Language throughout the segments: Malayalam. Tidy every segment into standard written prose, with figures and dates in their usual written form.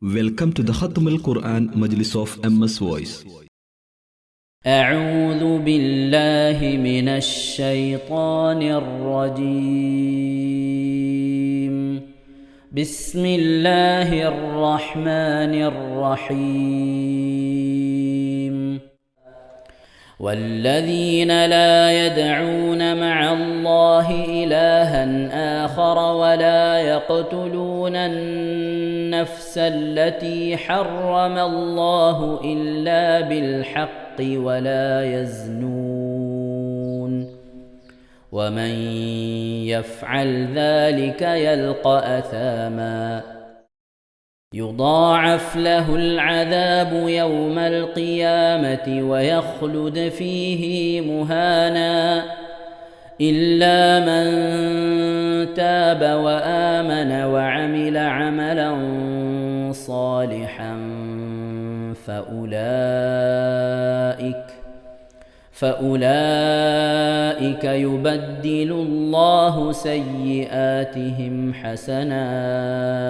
Welcome to the Khatam al-Quran Majlis of MS Voice. أعوذ بالله من الشيطان الرجيم. بسم الله الرحمن الرحيم. والذين لا يدعون مع الله إلها آخر ولا يقتلون النفس التي حرم الله إلا بالحق ولا يزنون ومن يفعل ذلك يلقى أثاما يضاعف له العذاب يوم القيامة ويخلد فيه مهانا إلا من تاب وآمن وعمل عملا صالحا فأولئك يبدل الله سيئاتهم حسنات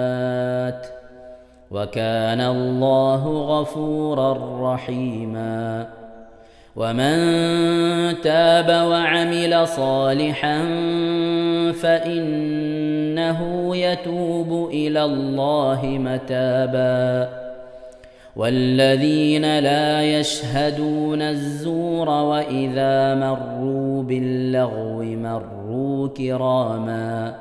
وكان الله غفورا رحيما. ومن تاب وعمل صالحا فإنه يتوب إلى الله متابا. والذين لا يشهدون الزور وإذا مروا باللغو مروا كراما.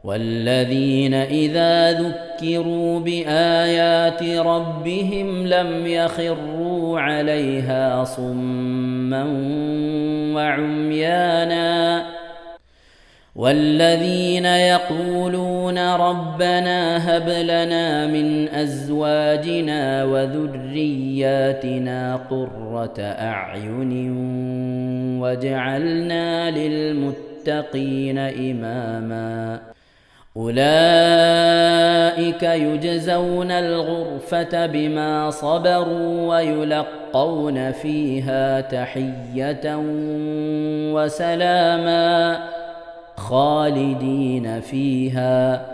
والذين إذا ذكروا بآيات ربهم لم يخروا عليها صما وعميانا. والذين يقولون ربنا هب لنا من أزواجنا وذرياتنا قرة أعين واجعلنا للمتقين إماما. أولئك يجزون الغرفة بما صبروا ويلقون فيها تحية وسلاما خالدين فيها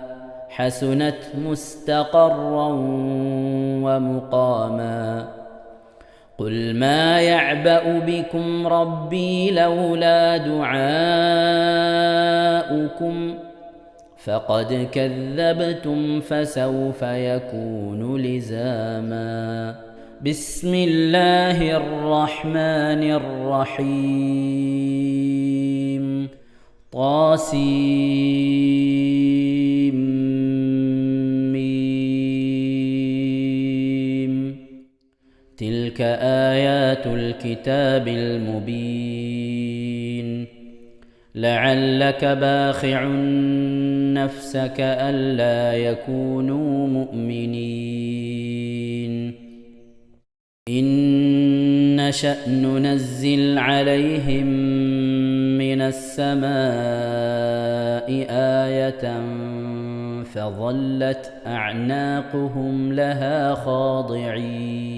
حسنت مستقرا ومقاما. قل ما يعبأ بكم ربي لولا دعاؤكم فقد كذبتم فسوف يكون لزاما. بسم الله الرحمن الرحيم. طاسيم. تلك آيات الكتاب المبين. لعلك باخع نفسك ألا يكونوا مؤمنين. إن نشأ ننزل عليهم من السماء آية فظلت أعناقهم لها خاضعين.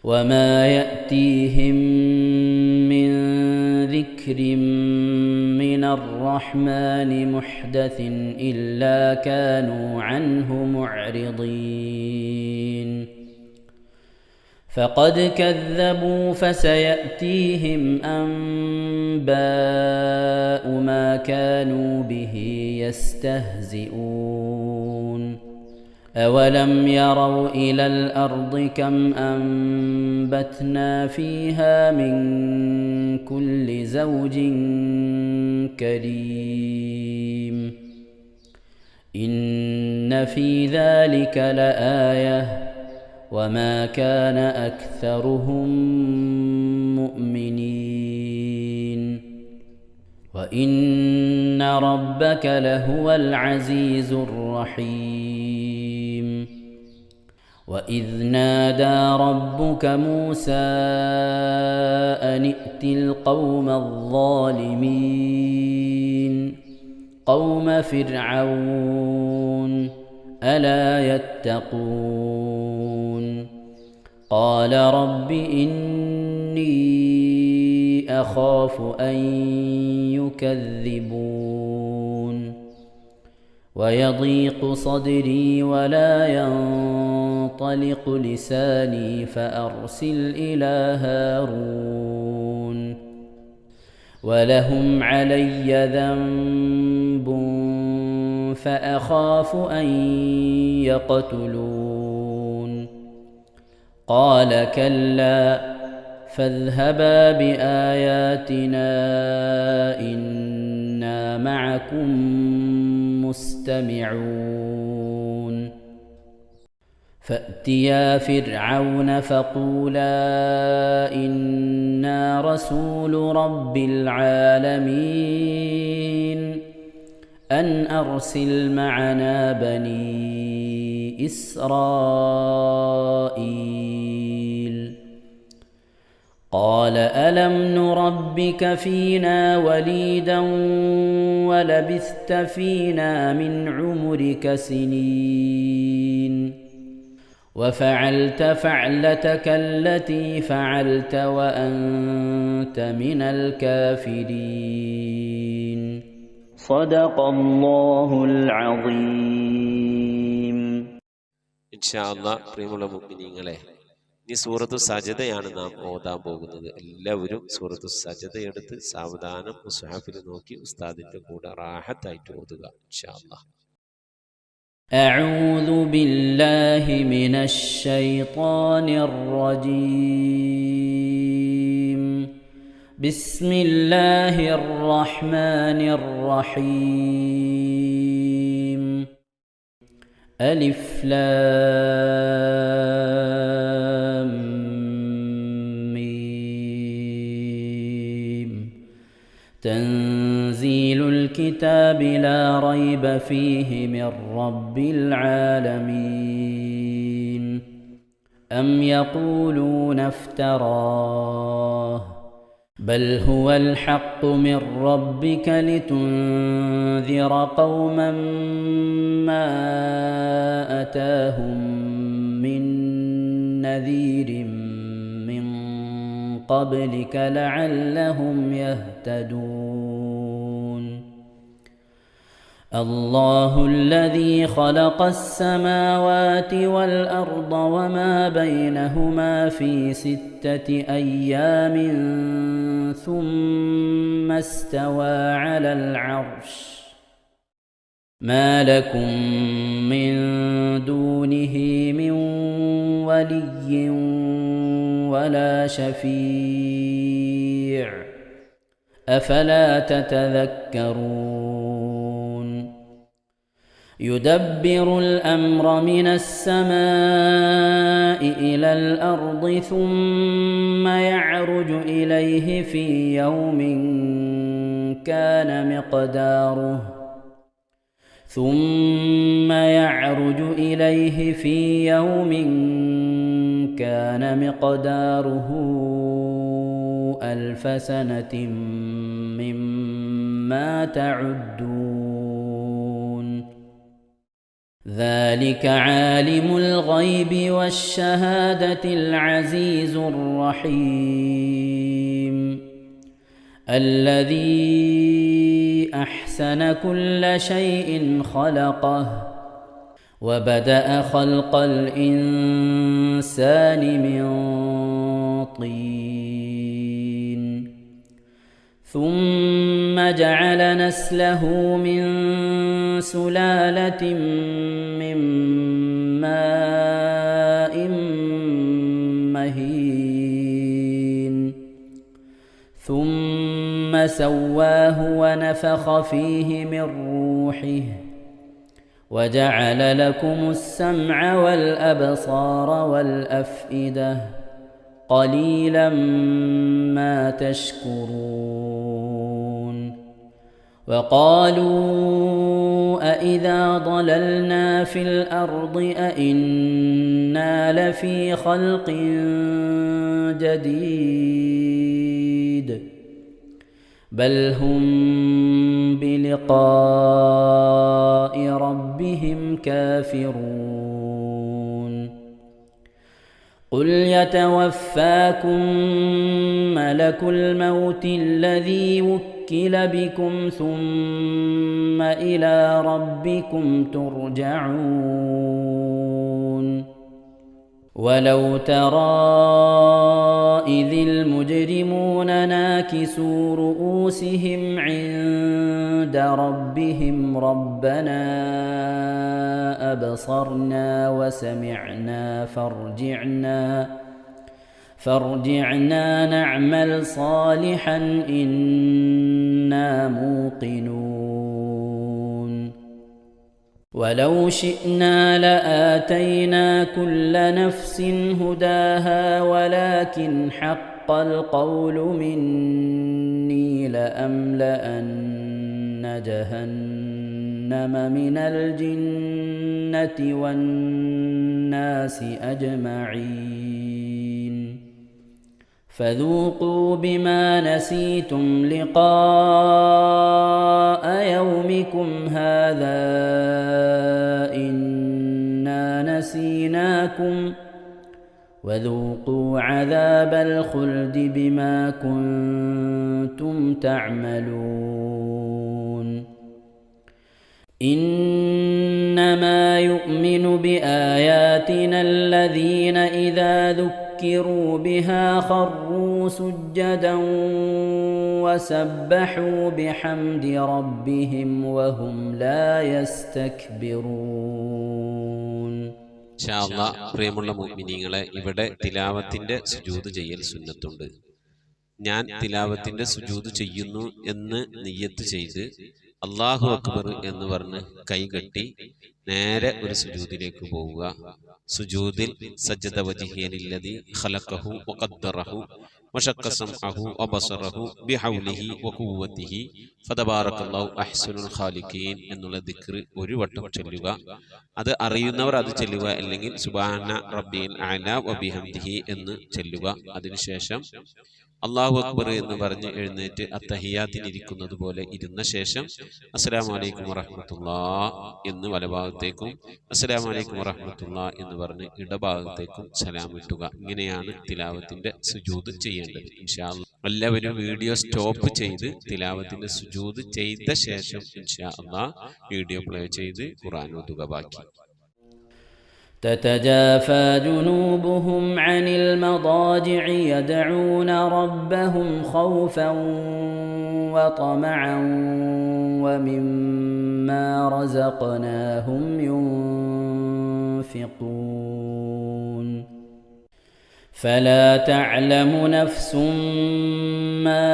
وما يأتيهم من ذكر من الرحمن محدث إلا كانوا عنه معرضين. فقد كذبوا فسيأتيهم أنباء ما كانوا به يستهزئون. أولم يروا إلى الأرض كم أنبتنا فيها من كل زوج كريم إن في ذلك لآية وما كان أكثرهم مؤمنين وإن ربك لهو العزيز الرحيم. وإذ نادى ربك موسى أن ائت القوم الظالمين قوم فرعون ألا يتقون. قال رب إني أخاف أن يكذبون. ويضيق صدري ولا ينطلق لساني فأرسل إلى هارون ولهم علي ذنب فأخاف أن يقتلون قال كلا فاذهبا بآياتنا إنا معكم مستمعون فأتيا فرعون فقولا إنا رسول رب العالمين أن أرسل معنا بني إسرائيل قال ألم نربك فينا وليدا ولبثت فينا من عمرك سنين وفعلت فعلتك التي فعلت وأنت من الكافرين صدق الله العظيم إن شاء الله പ്രിയമുള്ള മുഅ്മിനീങ്ങളെ ഇനി സൂറത്തു സജദയാണ് നാം ഓതാൻ പോകുന്നത്. എല്ലാവരും സൂറത്തു സജദ എടുത്ത് സാവധാനം മുസ്ഹഫിൽ നോക്കി ഉസ്താദിന്റെ കൂടെ റാഹത്തായിട്ട് ഓതുക ഇൻഷാ അല്ലാഹ്. أعوذ بالله من الشيطان الرجيم بسم الله الرحمن الرحيم ألف لام ميم تنزيل الكتاب لا ريب فيه من رب العالمين أم يقولون افتراه بل هو الحق من ربك لتنذر قوما ما أتاهم من نذير من قبلك لعلهم يهتدون الله الذي خلق السماوات والأرض وما بينهما في 6 أيام ثم استوى على العرش ما لكم من دونه من ولي ولا شفيع أفلا تتذكرون يدبر الأمر من السماء إلى الأرض ثم يعرج إليه في يوم كان مقداره 1000 سنة مما تعدون ذلك عالم الغيب والشهادة العزيز الرحيم الذي أحسن كل شيء خلقه وبدأ خلق الإنسان من طين ثم جعل نسله من سلالة من ماء مهين ثم سواه ونفخ فيه من روحه وجعل لكم السمع والأبصار والأفئدة قليلا ما تشكرون وقالوا أإذا ضللنا في الأرض أإنا لفي خلق جديد بل هم بلقاء ربهم كافرون قل يتوفاكم ملك الموت الذي وكل ليثكل بكم ثم إلى ربكم ترجعون ولو ترى إذ المجرمون ناكسوا رؤوسهم عند ربهم ربنا أبصرنا وسمعنا فارجعنا نعمل صالحا إنا موقنون ولو شئنا لآتينا كل نفس هداها ولكن حق القول مني لأملأن جهنم من الجنة والناس أجمعين فذوقوا بما نسيتم لقاء يومكم هذا إنا نسيناكم وذوقوا عذاب الخلد بما كنتم تعملون إنما يؤمن بآياتنا الذين إذا ذكروا بها خروا سجدا وسبحوا بحمد ربهم وهم لا يستكبرون. ഇൻഷാ അല്ലാഹ് പ്രിയമുള്ള മുഅ്മിനീങ്ങളെ, ഇവിടെ തിലാവത്തിന്റെ സുജൂദ് ചെയ്യൽ സുന്നത്തുണ്ട്. ഞാൻ തിലാവത്തിന്റെ സുജൂദ് ചെയ്യുന്നു എന്ന് നിയ്യത്ത് ചെയ്ത് അല്ലാഹു അക്ബർ എന്ന് പറഞ്ഞ് കൈകെട്ടി നേരെ ഒരു സുജൂദിലേക്ക് പോവുക. സുജൂദിൽ സജ്ജദ വജ്ഹിയ ലില്ലദി ഖലഖഹു വഖദ്ദറഹു വശഖ സമഅഹു വബസറഹു ബിഹൗലിഹി വഖുവ്വതിഹി ഫതബാറകല്ലാഹു അഹ്സനുൽ ഖാലിഖീൻ എന്നുള്ള ദിക്ർ ഒരു വട്ടം ചൊല്ലുക. അത് അറിയുന്നവർ അത് ചൊല്ലുക, അല്ലെങ്കിൽ സുബ്ഹാന റബ്ബിൽ അഅല വബിഹംദിഹി എന്ന് ചൊല്ലുക. അതിനുശേഷം അല്ലാഹു അക്ബർ എന്ന് പറഞ്ഞ് എഴുന്നേറ്റ് അത്തഹിയാത്തിനിരിക്കുന്നത് പോലെ ഇരുന്ന ശേഷം അസ്സലാമു അലൈക്കും വറഹ്മത്തുള്ളാഹ് എന്ന് വലഭാഗത്തേക്കും അസ്സലാമു അലൈക്കും വറഹ്മത്തുള്ളാഹ് എന്ന് പറഞ്ഞ് ഇടഭാഗത്തേക്കും സലാം ഇട്ടുക. ഇങ്ങനെയാണ് തിലാവത്തിന്റെ സുജൂദ് ചെയ്യേണ്ടത്. ഇൻഷാ അല്ലാഹ് എല്ലാവരും വീഡിയോ സ്റ്റോപ്പ് ചെയ്ത് തിലാവത്തിന്റെ സുജൂദ് ചെയ്ത ശേഷം ഇൻഷാ അല്ലാഹ് വീഡിയോ പ്ലേ ചെയ്ത് ഖുർആൻ ഓതുക. ബാക്കി تتجافى جنوبهم عن المضاجع يدعون ربهم خوفا وطمعا ومما رزقناهم ينفقون فلا تعلم نفس ما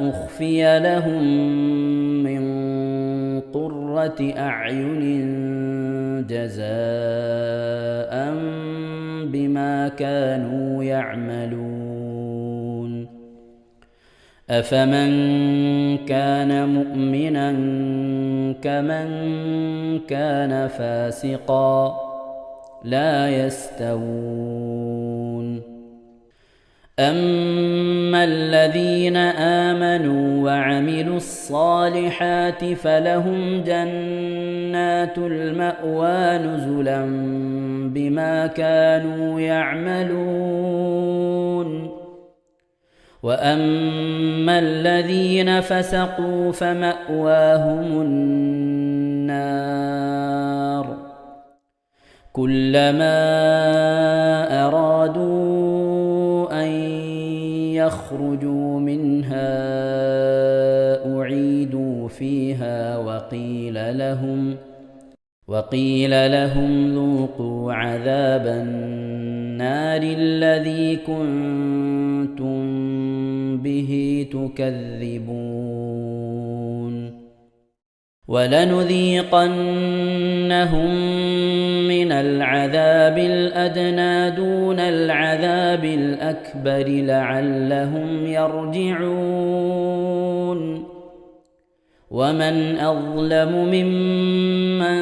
أخفي لهم من قرة أعين جزاء بما كانوا يعملون أفمن كان مؤمنا كمن كان فاسقا لا يستوون أما الذين آمنوا وعملوا الصالحات فلهم جنات المأوى نزلا بما كانوا يعملون وأما الذين فسقوا فمأواهم النار كلما أرادوا أن يخرجوا منها أعيدوا فيها وقيل لهم ذوقوا عذاب النار الذي كنتم به تكذبون ولنذيقنهم من العذاب الأدنى دون العذاب الأكبر لعلهم يرجعون ومن أظلم ممن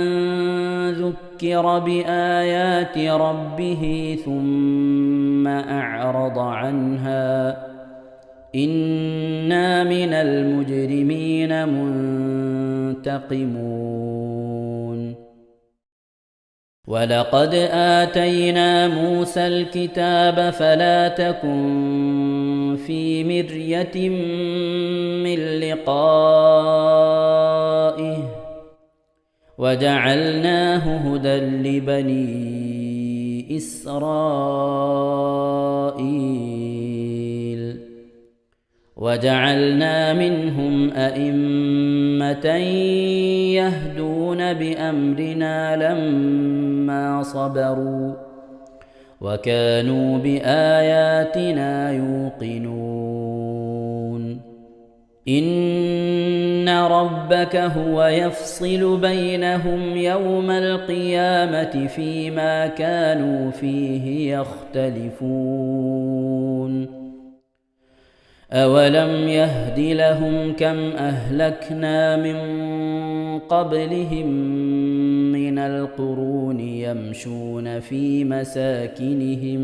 ذكر بآيات ربه ثم أعرض عنها إنا من المجرمين منتقمون ولقد آتينا موسى الكتاب فلا تكن في مرية من لقائه وجعلناه هدى لبني إسرائيل وجعلنا منهم أئمة يهدون بأمرنا لما صبروا وكانوا بآياتنا يوقنون إن ربك هو يفصل بينهم يوم القيامة فيما كانوا فيه يختلفون أولم يهد لهم كم أهلكنا من قبلهم من القرون يمشون في مساكنهم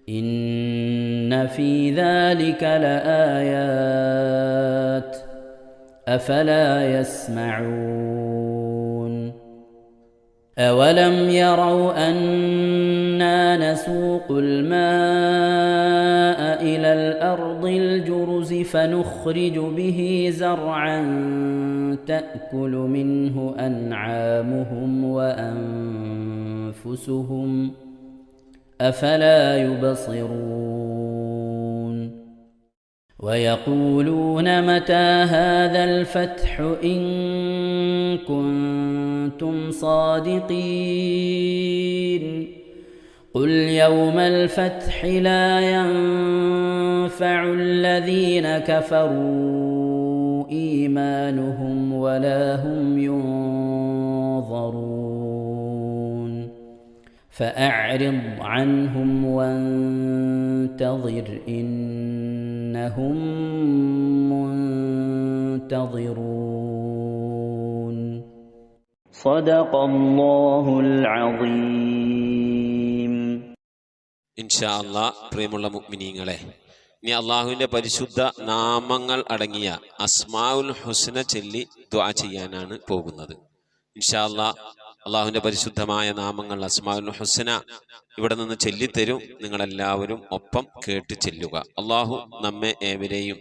إن في ذلك لآيات أفلا يسمعون أولم يروا أنا نسوق الماء إلى الأرض الجرز فنخرج به زرعا تأكل منه أنعامهم وأنفسهم أفلا يبصرون ويقولون متى هذا الفتح إن كنتم صادقين قل يوم الفتح لا ينفع الذين كفروا إيمانهم ولا هم ينظرون فأعرض عنهم وانتظر إنهم منتظرون صدق الله العظيم. ഇൻഷാ അല്ലാഹ് പ്രിയമുള്ള മുഅ്മിനീങ്ങളെ, ഇനി അള്ളാഹുവിൻ്റെ പരിശുദ്ധ നാമങ്ങൾ അടങ്ങിയ അസ്മാഉൽ ഹുസ്ന ചൊല്ലി ദുആ ചെയ്യാനാണ് പോകുന്നത്. ഇൻഷാ അല്ലാഹ് അള്ളാഹുവിൻ്റെ പരിശുദ്ധമായ നാമങ്ങൾ അസ്മാഉൽ ഹുസ്ന ഇവിടെ നിന്ന് ചൊല്ലിത്തരും. നിങ്ങളെല്ലാവരും ഒപ്പം കേട്ട് ചെല്ലുക. അള്ളാഹു നമ്മെ ഏവരെയും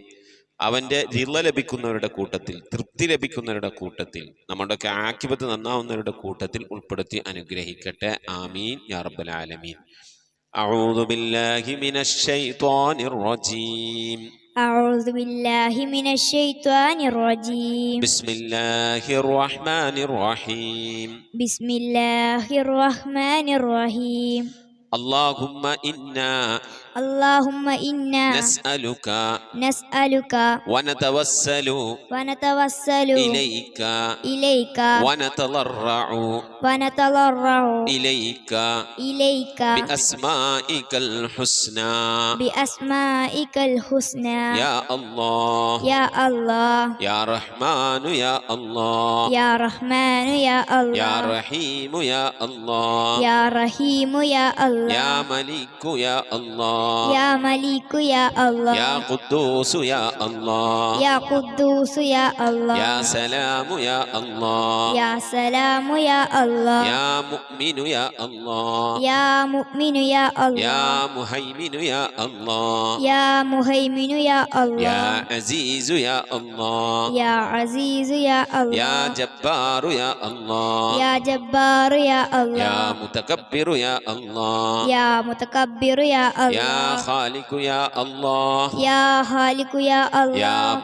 അവൻ്റെ റിള ലഭിക്കുന്നവരുടെ കൂട്ടത്തിൽ, തൃപ്തി ലഭിക്കുന്നവരുടെ കൂട്ടത്തിൽ, നമ്മുടെയൊക്കെ ആഖിബത്ത് നന്നാവുന്നവരുടെ കൂട്ടത്തിൽ ഉൾപ്പെടുത്തി അനുഗ്രഹിക്കട്ടെ. ആമീൻ യാ റബ്ബൽ ആലമീൻ. أعوذ بالله من الشيطان الرجيم. أعوذ بالله من الشيطان الرجيم. بسم الله الرحمن الرحيم. بسم الله الرحمن الرحيم. اللهم إنا نسألك ونتوسل إليك ونتضرع إليك بأسمائك الحسنى يا الله يا رحمن يا الله يا رحيم يا الله يا ملك يا الله يا قدوس يا الله يا سلام يا الله يا مؤمن يا الله يا مهيمن يا الله يا عزيز يا الله يا جبار يا الله يا متكبر يا الله يا خالق يا الله يا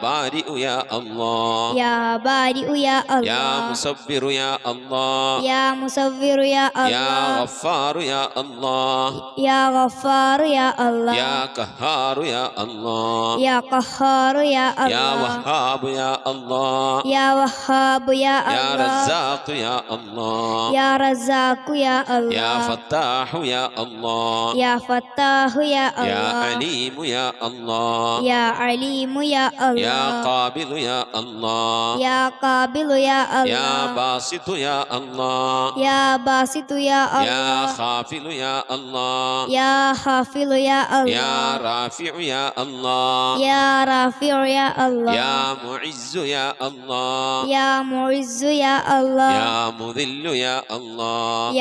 بارئ يا الله يا مصور يا الله يا غفار يا الله يا قهار يا الله يا وهاب يا الله يا رزاق يا الله يا فتاح يا الله يا عليم يا الله يا قابل يا الله يا باسط يا الله يا خافل يا الله يا رافع يا الله يا معز يا الله يا مذل يا الله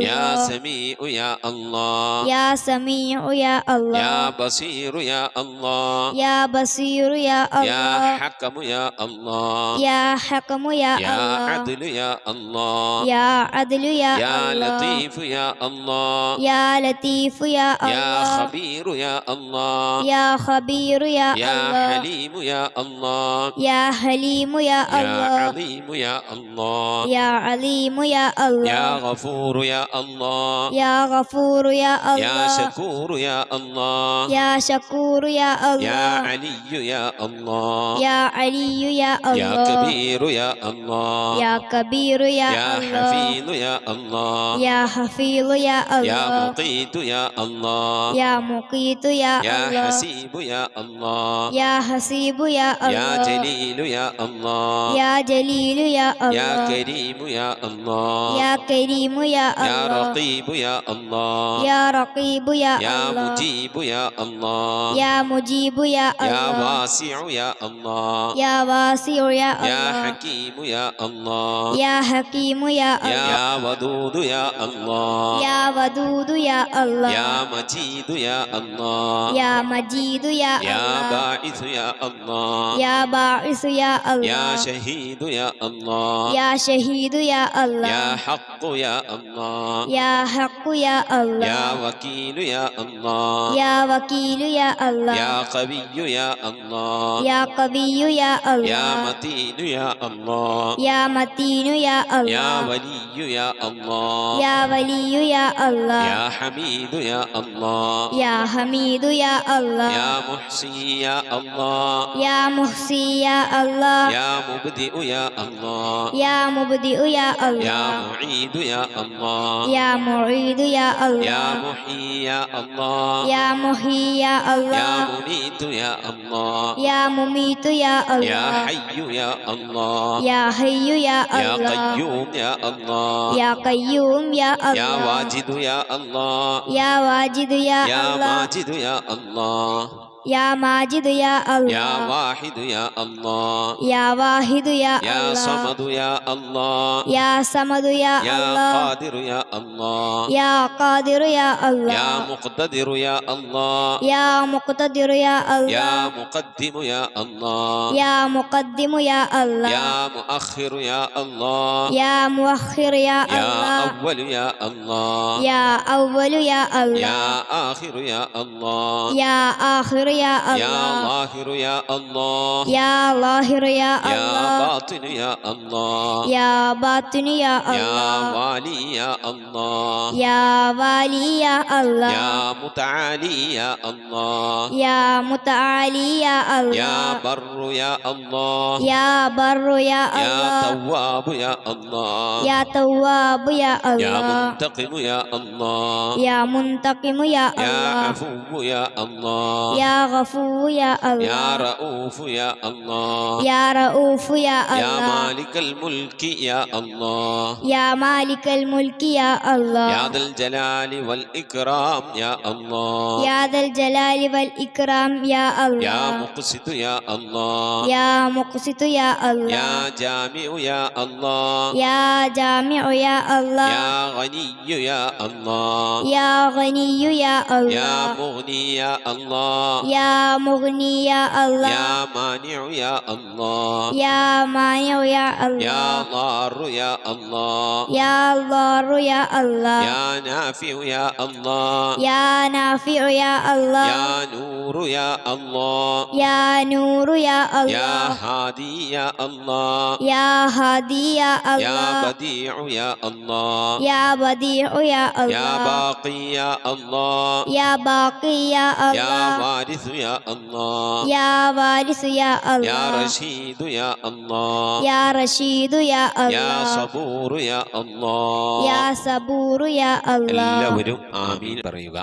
يا سميع يا الله يا سميع يا الله يا بصير يا الله يا بصير يا يا الله حكم يا الله يا حكم يا يا الله عدل يا الله يا عدل يا يا الله لطيف يا الله يا لطيف يا يا الله خبير يا الله يا خبير يا يا الله حليم يا الله يا حليم يا يا الله عظيم يا الله يا عليم يا يا الله غفور يا الله يا غفور يا يا الله شكور يا الله يا شكور يا يا الله علي يا الله يا علي يا يا الله كبير يا الله يا كبير يا يا الله حفيظ يا الله يا حفيظ يا يا الله مقيت يا الله يا مقيت يا يا الله حسيب يا الله يا حسيب يا يا الله جليل يا الله يا جليل يا يا الله كريم يا الله يا كريم يا يا الله رقيب يا الله يا رقيب يا يا الله مجيب يا الله يا مجيب يا يا الله واسع يا الله يا واسع يا يا الله حكيم يا الله يا حكيم يا الله يا ودود يا الله يا ودود يا الله يا مجيد يا الله يا مجيد يا يا الله باعث يا الله يا باعث يا يا الله شهيد يا الله يا شهيد يا الله يا حق يا الله يا حق يا الله يا وكيل يا الله يا وكيل يا الله يا قوي يا الله يا قوي يا يا الله متين يا الله يا متين يا يا الله ولي يا الله يا ولي يا الله يا حميد يا الله يا حميد يا الله يا محصي يا الله يا محصي يا الله يا مبدئ يا الله يا مبدئ يا يا الله معيد يا الله يا معيد يا يا الله محيي يا الله يا محيي يا يا الله مميت يا الله يا مميت يا يا الله حي يا الله يا حي يا يا الله قيوم يا الله يا قيوم يا يا الله واجد يا الله يا واجد يا يا الله ماجد يا الله يا ماجد يا يا الله واحد يا الله يا واحد يا يا الله صمد يا الله يا صمد يا يا الله قادر يا الله يا قادر يا الله يا مقتدر يا الله يا مقتدر يا يا الله مقدم يا الله يا مقدم يا الله يا مؤخر يا الله يا مؤخر يا يا الله أول يا الله يا أول يا الله يا آخر يا الله يا آخر يا يا الله ظاهر يا الله يا ظاهر يا يا الله باطن يا الله يا باطن يا يا الله والي يا الله يا والي يا الله يا متعالي يا الله يا متعالي يا يا الله بر يا الله يا بر يا يا الله تواب يا الله يا تواب يا يا الله منتقم يا الله يا منتقم يا يا الله عفو يا الله يا غفور يا يا الله رؤوف يا الله يا رؤوف يا يا الله مالك الملك يا الله يا مالك الملك يا الله يا ذا الجلال والإكرام يا الله يا ذا الجلال والإكرام يا يا الله مقسط يا الله يا مقسط يا الله يا جامع يا الله يا جامع يا الله يا غني يا الله يا غني يا يا الله مغني يا الله يا مغني يا الله يا مانع يا الله يا مانع يا يا الله ضار يا الله يا ضار يا الله يا نافع يا الله يا نافع يا الله يا نور يا الله يا نور يا يا الله هادي يا الله يا هادي يا يا الله بديع يا الله يا بديع يا يا الله باقي يا الله يا باقي يا يا الله وارث يا الله يا وارث يا يا الله رشيد يا الله يا رشيد يا يا الله صبور يا الله يا صبور يا الله എല്ലാവരും ആമീൻ പറയുക.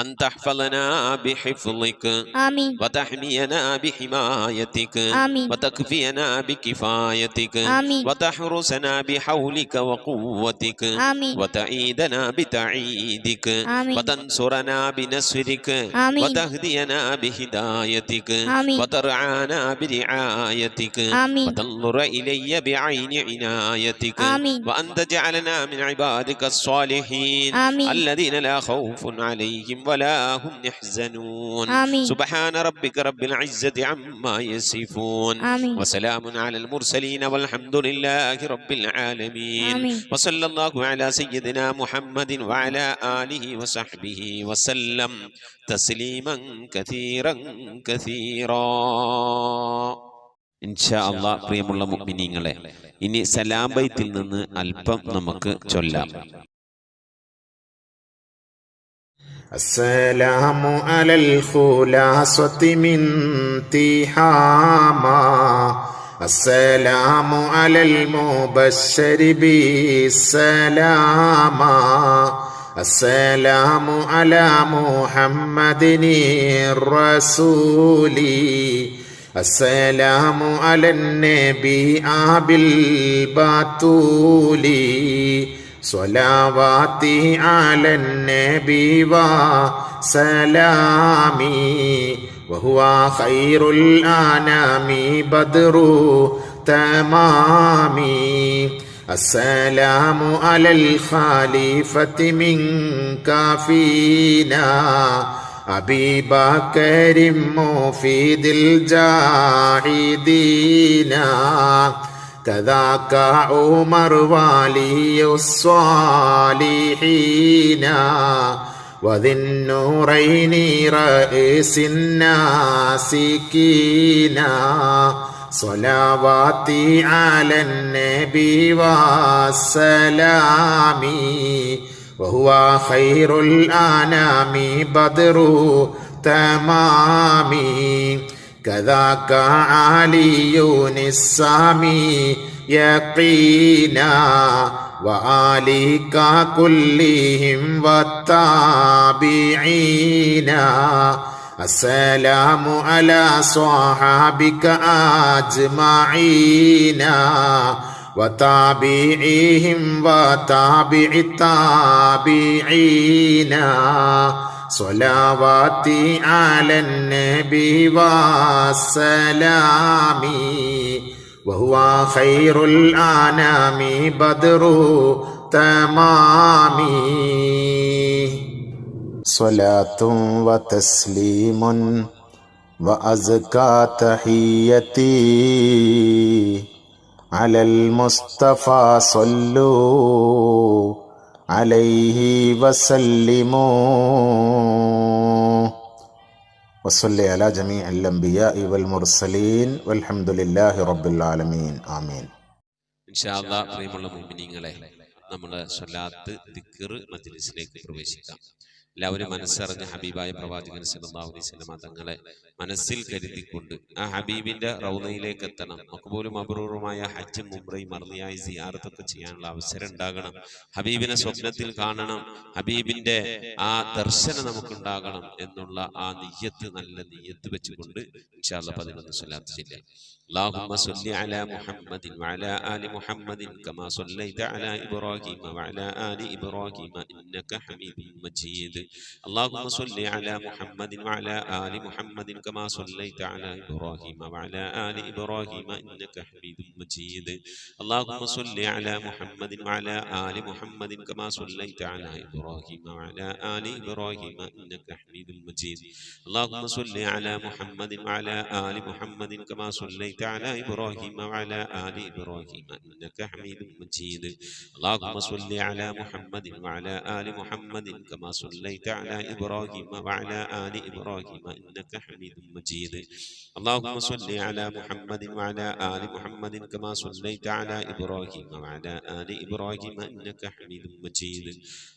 أن تحفظنا بحفظك آمين وتحمينا بحمايتك آمين وتكفينا بكفايتك آمين وتحرسنا بحولك وقوتك آمين وتعيدنا بتعيدك آمين وتنصرنا بنصرك آمين وتهدينا بهدايتك آمين وترعانا برعايتك آمين وتنظر إلي بعين عنايتك آمين وأن تجعلنا من عبادك الصالحين آمين الذين لا خوف عليهم ولا هم يحزنون آمين سبحان ربك رب العزة عما يصفون آمين وسلام على المرسلين والحمد لله رب العالمين آمين وصلى الله على سيدنا محمد وعلى آله وصحبه وسلم تسليما كثيرا كثيرا ഇൻഷാ അല്ലാഹ്. പ്രിയമുള്ള മുഅ്മിനീങ്ങളെ, ഇനി സലാം ബൈത്തിൽ നിന്ന് അല്പം നമുക്ക് ചൊല്ലാം. السلام على الخلاصة من تهاما السلام على المبشر بالسلاما السلام على محمد الرسول السلام على النبي أبي البتول صلواتي على النبي وسلامي وهو خير الأنام بدر تمامي السلام على الخليفة منك فينا أبي بكر مفيد الجاهدين كذاك عمر ولي الصالحين وذي النورين رئيس الناسكين صلواتي على النبي والسلام وهو خير الأنام بدر تمامي كذاك علي السامي يقينا وآلك كلهم والتابعين السلام على صحابك أجمعين وتابعيهم وتابع التابعين صلواتي على النبي والسلام وهو خير الأنام بدر تمامي صلاة وتسليم وأزكى تحيتي على المصطفى صلوا عليه وسلموا وصلي على جميع الأنبياء والمرسلين والحمد لله رب العالمين آمين. ഇൻഷാ അല്ലാഹ്. പ്രിയമുള്ള മുഅ്മിനീങ്ങളെ, നമ്മുടെ സ്വലാത്ത് ദിക്ർ മജ്ലിസിലേക്ക് പ്രവേശിക്കാം. എല്ലാവരും മനസ്സറിഞ്ഞ ഹബീബായ പ്രവാചകൻ സല്ലല്ലാഹു അലൈഹി വസല്ലം തങ്ങളെ മനസ്സിൽ കരുതിക്കൊണ്ട് ആ ഹബീബിന്റെ റൗളയിലേക്ക് എത്തണം. മഖ്ബൂലും മബ്റൂറുമായ ഹജ്ജും ഉംറയും മർദിയായി സിയാറത്തൊക്കെ ചെയ്യാനുള്ള അവസരം ഉണ്ടാകണം. ഹബീബിനെ സ്വപ്നത്തിൽ കാണണം. ഹബീബിന്റെ ആ ദർശനം നമുക്കുണ്ടാകണം എന്നുള്ള ആ നിയ്യത്ത്, നല്ല നിയ്യത്ത് വെച്ചുകൊണ്ട് ഇൻഷാ അല്ലാഹ് 11 സ്വലാത്ത് ചൊല്ലാം. اللهم صل على محمد وعلى آل محمد كما صليت على إبراهيم وعلى آل إبراهيم إنك حميد مجيد. اللهم صل على محمد وعلى آل محمد كما صليت على إبراهيم وعلى آل إبراهيم إنك حميد مجيد. اللهم صل على محمد وعلى آل محمد كما صليت على إبراهيم وعلى آل إبراهيم إنك حميد مجيد. اللهم صل على محمد وعلى آل محمد كما صليت على إبراهيم وعلى آل إبراهيم إنك حميد مجيد. اللهم صل على محمد وعلى آل محمد كما صليت على إبراهيم وعلى آل إبراهيم إنك حميد مجيد. اللهم صل على محمد وعلى آل محمد كما صليت على إبراهيم وعلى آل إبراهيم إنك حميد مجيد.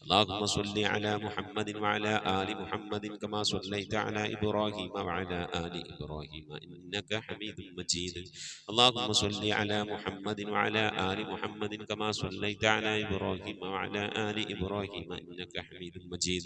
اللهم صل على محمد وعلى آل محمد كما صليت على إبراهيم وعلى آل إبراهيم إنك حميد مجيد. اللهم صل على محمد وعلى آل محمد كما صليت على إبراهيم وعلى آل إبراهيم إنك حميد مجيد.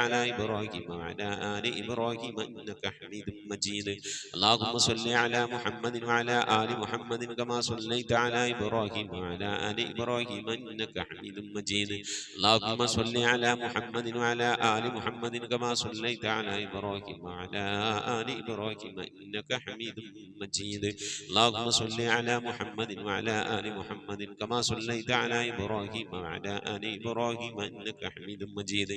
على إبراهيم وعلى آل إبراهيم إنك حميد مجيد اللهم صل على محمد وعلى آل محمد كما صليت على إبراهيم وعلى آل إبراهيم إنك حميد مجيد اللهم صل على محمد وعلى آل محمد كما صليت على إبراهيم وعلى آل إبراهيم إنك حميد مجيد اللهم صل على محمد وعلى آل محمد كما صليت على إبراهيم وعلى آل إبراهيم إنك حميد مجيد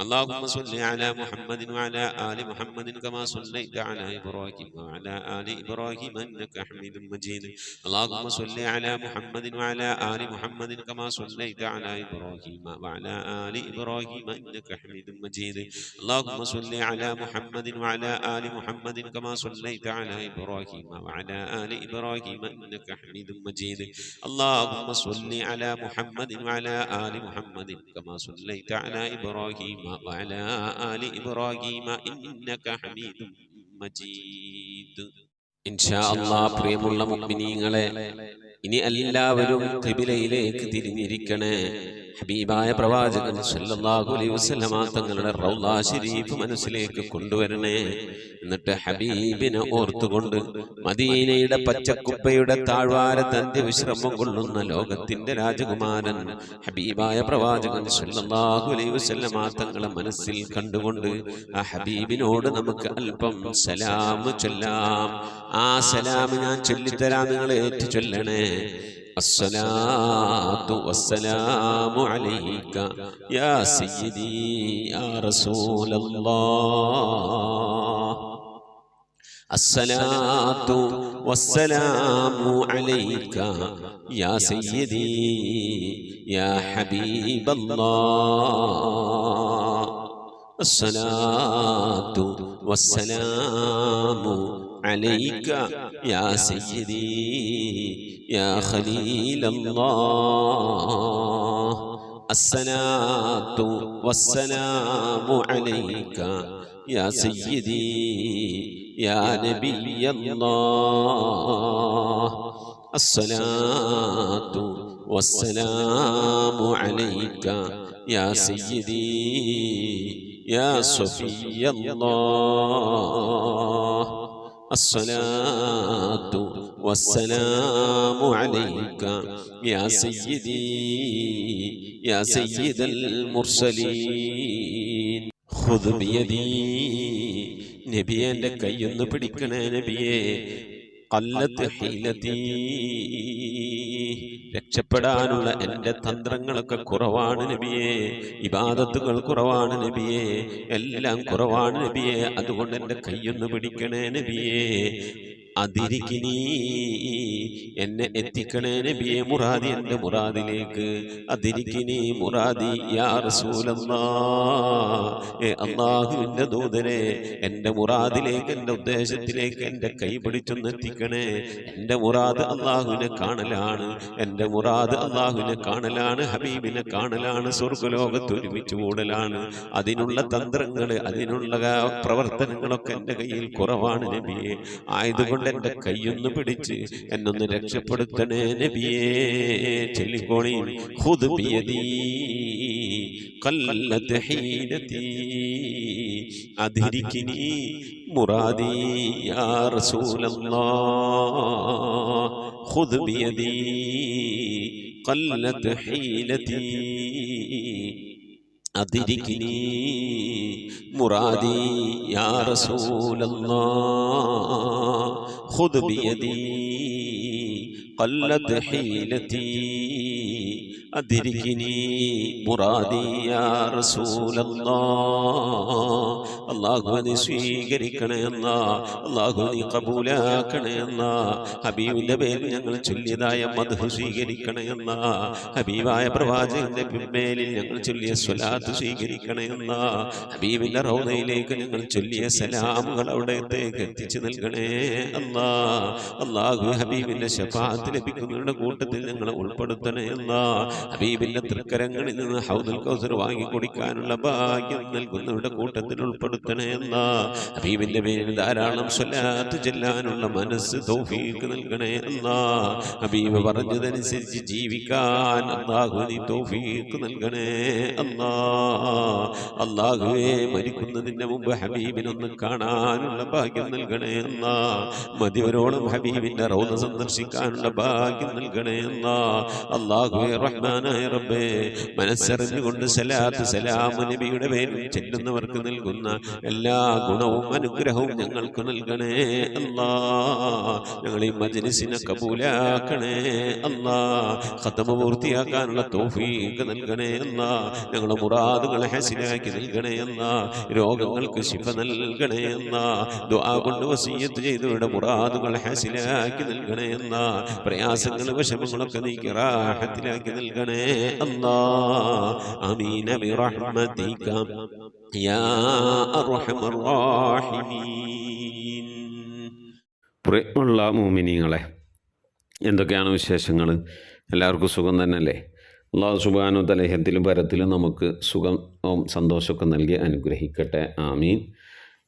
اللهم صل على محمد وعلى آل محمد كما صليت على إبراهيم وعلى آل إبراهيم إنك حميد مجيد اللهم صل على محمد وعلى آل محمد كما صليت على إبراهيم وعلى آل إبراهيم إنك حميد مجيد اللهم صل على محمد وعلى آل محمد كما صليت على إبراهيم وعلى آل إبراهيم إنك حميد مجيد اللهم صل على محمد وعلى آل محمد كما صليت على إبراهيم وعلى آل إبراهيم إنك حميد مجيد إن شاء الله പ്രിയമുള്ള മുഅ്മിനീങ്ങളെ ഇനി എല്ലാവരും ഖിബിലയിലേക്ക് തിരിഞ്ഞിരിക്കണേ ഹബീബായ പ്രവാചകൻ സല്ലല്ലാഹു അലൈഹി വസല്ലമ തങ്ങളുടെ റൗള ശരീഫ് മനസ്സിലേക്ക് കൊണ്ടുവരണേ എന്നിട്ട് ഹബീബിനെ ഓർത്തുകൊണ്ട് മദീനയുടെ പച്ചക്കുപ്പയുടെ താഴ്വാരത്ത് അന്ത്യവിശ്രമം കൊള്ളുന്ന ലോകത്തിന്റെ രാജകുമാരൻ ഹബീബായ പ്രവാചകൻ സല്ലല്ലാഹു അലൈഹി വസല്ലമ തങ്ങളെ മനസ്സിൽ കണ്ടുകൊണ്ട് ആ ഹബീബിനോട് നമുക്ക് അല്പം സലാം ചൊല്ലാം ആ സലാം ഞാൻ ചൊല്ലിത്തരാം നിങ്ങൾ ഏറ്റു ചൊല്ലണേ الصلاة والسلام عليك يا سيدي يا رسول الله الصلاة والسلام عليك يا سيدي يا حبيب الله الصلاة والسلام عليك يا سيدي يا خليل الله الصلاة والسلام عليك يا سيدي يا نبي الله الصلاة والسلام عليك يا سيدي يا صفي الله الصلاة والسلام عليك يا سيدي يا سيد المرسلين خذ بيدي നബിയെ എൻ്റെ കൈയൊന്ന് പിടിക്കണേ നബിയെ ഖല്ലത്ത് ഹീലതീ രക്ഷപ്പെടാനുള്ള എൻ്റെ തന്ത്രങ്ങളൊക്കെ കുറവാണ് നബിയെ ഇബാദത്തുകൾ കുറവാണ് നബിയെ എല്ലാം കുറവാണ് നബിയെ അതുകൊണ്ട് എൻ്റെ കൈയൊന്ന് പിടിക്കണേ നബിയെ അതിരിക്കിനി എന്നെ എത്തിക്കണേ നബിയെ മുറാദി എൻ്റെ മുറാദിലേക്ക് അതിരിക്കിനി മുറാദി യാ റസൂലല്ലാഹ് അല്ലാഹുവിൻ്റെ ദൂതനെ എൻ്റെ മുറാദിലേക്ക് എൻ്റെ ഉദ്ദേശത്തിലേക്ക് എൻ്റെ കൈ പിടിച്ചൊന്ന് എത്തിക്കണേ എൻ്റെ മുറാദ് അല്ലാഹുവിനെ കാണലാണ് എൻ്റെ മുറാദ് അല്ലാഹുവിനെ കാണലാണ് ഹബീബിനെ കാണലാണ് സ്വർഗ്ഗലോകത്ത് ഒരുമിച്ച് കൂടലാണ് അതിനുള്ള തന്ത്രങ്ങൾ അതിനുള്ള പ്രവർത്തനങ്ങളൊക്കെ എൻ്റെ കയ്യിൽ കുറവാണ് നബിയെ ആയതുകൊണ്ട് എൻ്റെ കൈയൊന്ന് പിടിച്ച് എന്നൊന്ന് രക്ഷപ്പെടുത്തണേ നബിയേ ചൊല്ലിക്കോളി ഖുദ് ബിയദീ ഖല്ലത്ത് ഹീലതീ അദ്രികിനി മുറാദി യാ റസൂലല്ലാഹ് ഖുദ് ബിയദീ ഖല്ലത്ത് ഹീലതീ അദ്രികിനി മുറാദി യാ റസൂലല്ലാഹ് ഖുദ് ബിയദീ ഖല്ലത്ത് ഹീലതീ അദ്രികിനി മുറാദി യാ റസൂലല്ലാഹ് അല്ലാഹു നീ സ്വീകരിക്കണേ അല്ലാഹ് അല്ലാഹു നീ ഖബൂലാക്കണേ അല്ലാഹ് ഹബീബിന്റെ പേരിൽ ഞങ്ങൾ ചൊല്ലിയതായ മദ്ഹ് സ്വീകരിക്കണേ അല്ലാഹ് ഹബീബായ പ്രവാചകന്റെ മേലിൽ ഞങ്ങൾ ചൊല്ലിയ സ്വലാത്ത് സ്വീകരിക്കണേ അല്ലാഹ് ഹബീബിന്റെ റൗദയിലേക്ക് ഞങ്ങൾ ചൊല്ലിയ സലാമുകൾ അവിടത്തേക്ക് എത്തിച്ചു നൽകണേ അല്ലാഹ് അല്ലാഹു ഹബീബിന്റെ ശഫാഅത്ത് ലഭിക്കുന്നവരുടെ കൂട്ടത്തിൽ ഞങ്ങളെ ഉൾപ്പെടുത്തണേ അല്ലാഹ് ഹബീബിന്റെ തൃക്കരങ്ങളിൽ നിന്ന് ഹൗദുൽ കൗസർ വാങ്ങി കുടിക്കാനുള്ള ഭാഗ്യം നൽകുന്നവരുടെ കൂട്ടത്തിൽ ഉൾപ്പെടുത്തണേ അല്ലാ. ഹബീബിന്റെ പേരിൽ ധാരാളം സ്വലാത്ത് ചെല്ലാനുള്ള മനസ്സ് തൗഫീഖ് നൽകണേ അല്ലാ. ഹബീബ് പറഞ്ഞതനുസരിച്ച് ജീവിക്കാൻ അല്ലാഹു നീ തൗഫീഖ് നൽകണേ അല്ലാ. അല്ലാഹുവേ മരിക്കുന്നതിന് മുമ്പ് ഹബീബിനൊന്ന് കാണാനുള്ള ഭാഗ്യം നൽകണേ അല്ലാ. മതിവരോളം ഹബീബിന്റെ റൗള സന്ദർശിക്കാനുള്ള ഭാഗ്യം നൽകണേ അല്ലാ. അല്ലാഹുവേ റഹ്മാനായ റബ്ബേ മനസ്സറിഞ്ഞുകൊണ്ട് സലാത്ത് സലാം നബിയുടെ പേരിൽ ചെല്ലുന്നവർക്ക് നൽകുന്ന എല്ലാ ഗുണവും അനുഗ്രഹവും ഞങ്ങൾക്ക് നൽകണേ അല്ലാ. ഞങ്ങൾ ഈ മജ്ലിസിനെ കബൂലാക്കണേ അല്ലാ. ഖത്മ പൂർത്തിയാക്കാനുള്ള തൗഫീഖ് നൽകണേ അല്ലാ. ഞങ്ങളുടെ മുറാദുകളെ ഹസിലാക്കി നൽകണേ അല്ലാ. രോഗങ്ങൾക്ക് ശിഫ നൽകണേ അല്ലാ. ദുആ കൊണ്ട് വസിയ്യത്ത് ചെയ്തവരുടെ മുറാദുകൾ ഹസിലാക്കി നൽകണേ അല്ലാ. പ്രയാസങ്ങൾ വിഷമങ്ങളൊക്കെ നീക്കി റാഹത്തിലാക്കി നൽകണേ അല്ലാ. ആമീൻ ബിറഹ്മതിക യാ അർഹമർ റഹീമീൻ. പ്രിയമുള്ള മുഅ്മിനീങ്ങളെ, എന്തൊക്കെയാണ് വിശേഷങ്ങൾ? എല്ലാവർക്കും സുഖം തന്നെയല്ലേ? അല്ലാഹു സുബ്ഹാനഹു വ തആല ഇഹത്തിലും പരത്തിലും നമുക്ക് സുഖവും സന്തോഷമൊക്കെ നൽകി അനുഗ്രഹിക്കട്ടെ. ആമീൻ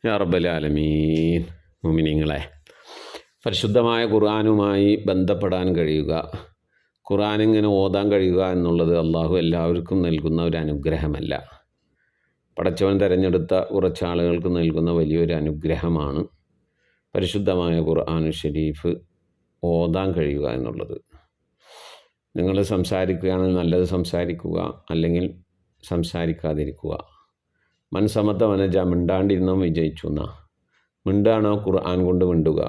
യാ റബ്ബൽ ആലമീൻ. മുഅ്മിനീങ്ങളെ, പരിശുദ്ധമായ ഖുർആനുമായി ബന്ധപ്പെടാൻ കഴിയുക, ഖുർആൻ ഇങ്ങനെ ഓതാൻ കഴിയുക എന്നുള്ളത് അള്ളാഹു എല്ലാവർക്കും നൽകുന്ന ഒരു അനുഗ്രഹമല്ല. പടച്ചവൻ തിരഞ്ഞെടുത്ത കുറച്ചാളുകൾക്ക് നൽകുന്ന വലിയൊരു അനുഗ്രഹമാണ് പരിശുദ്ധമായ ഖുർആൻ ഷരീഫ് ഓതാൻ കഴിയുക എന്നുള്ളത്. നിങ്ങൾ സംസാരിക്കുകയാണെങ്കിൽ നല്ലത് സംസാരിക്കുക, അല്ലെങ്കിൽ സംസാരിക്കാതിരിക്കുക. മനസ്സമത്ത വനജ, മിണ്ടാണ്ടിരുന്നോ വിജയിച്ചു എന്നാ. മിണ്ടാണോ ഖുർആൻ കൊണ്ട് മിണ്ടുക,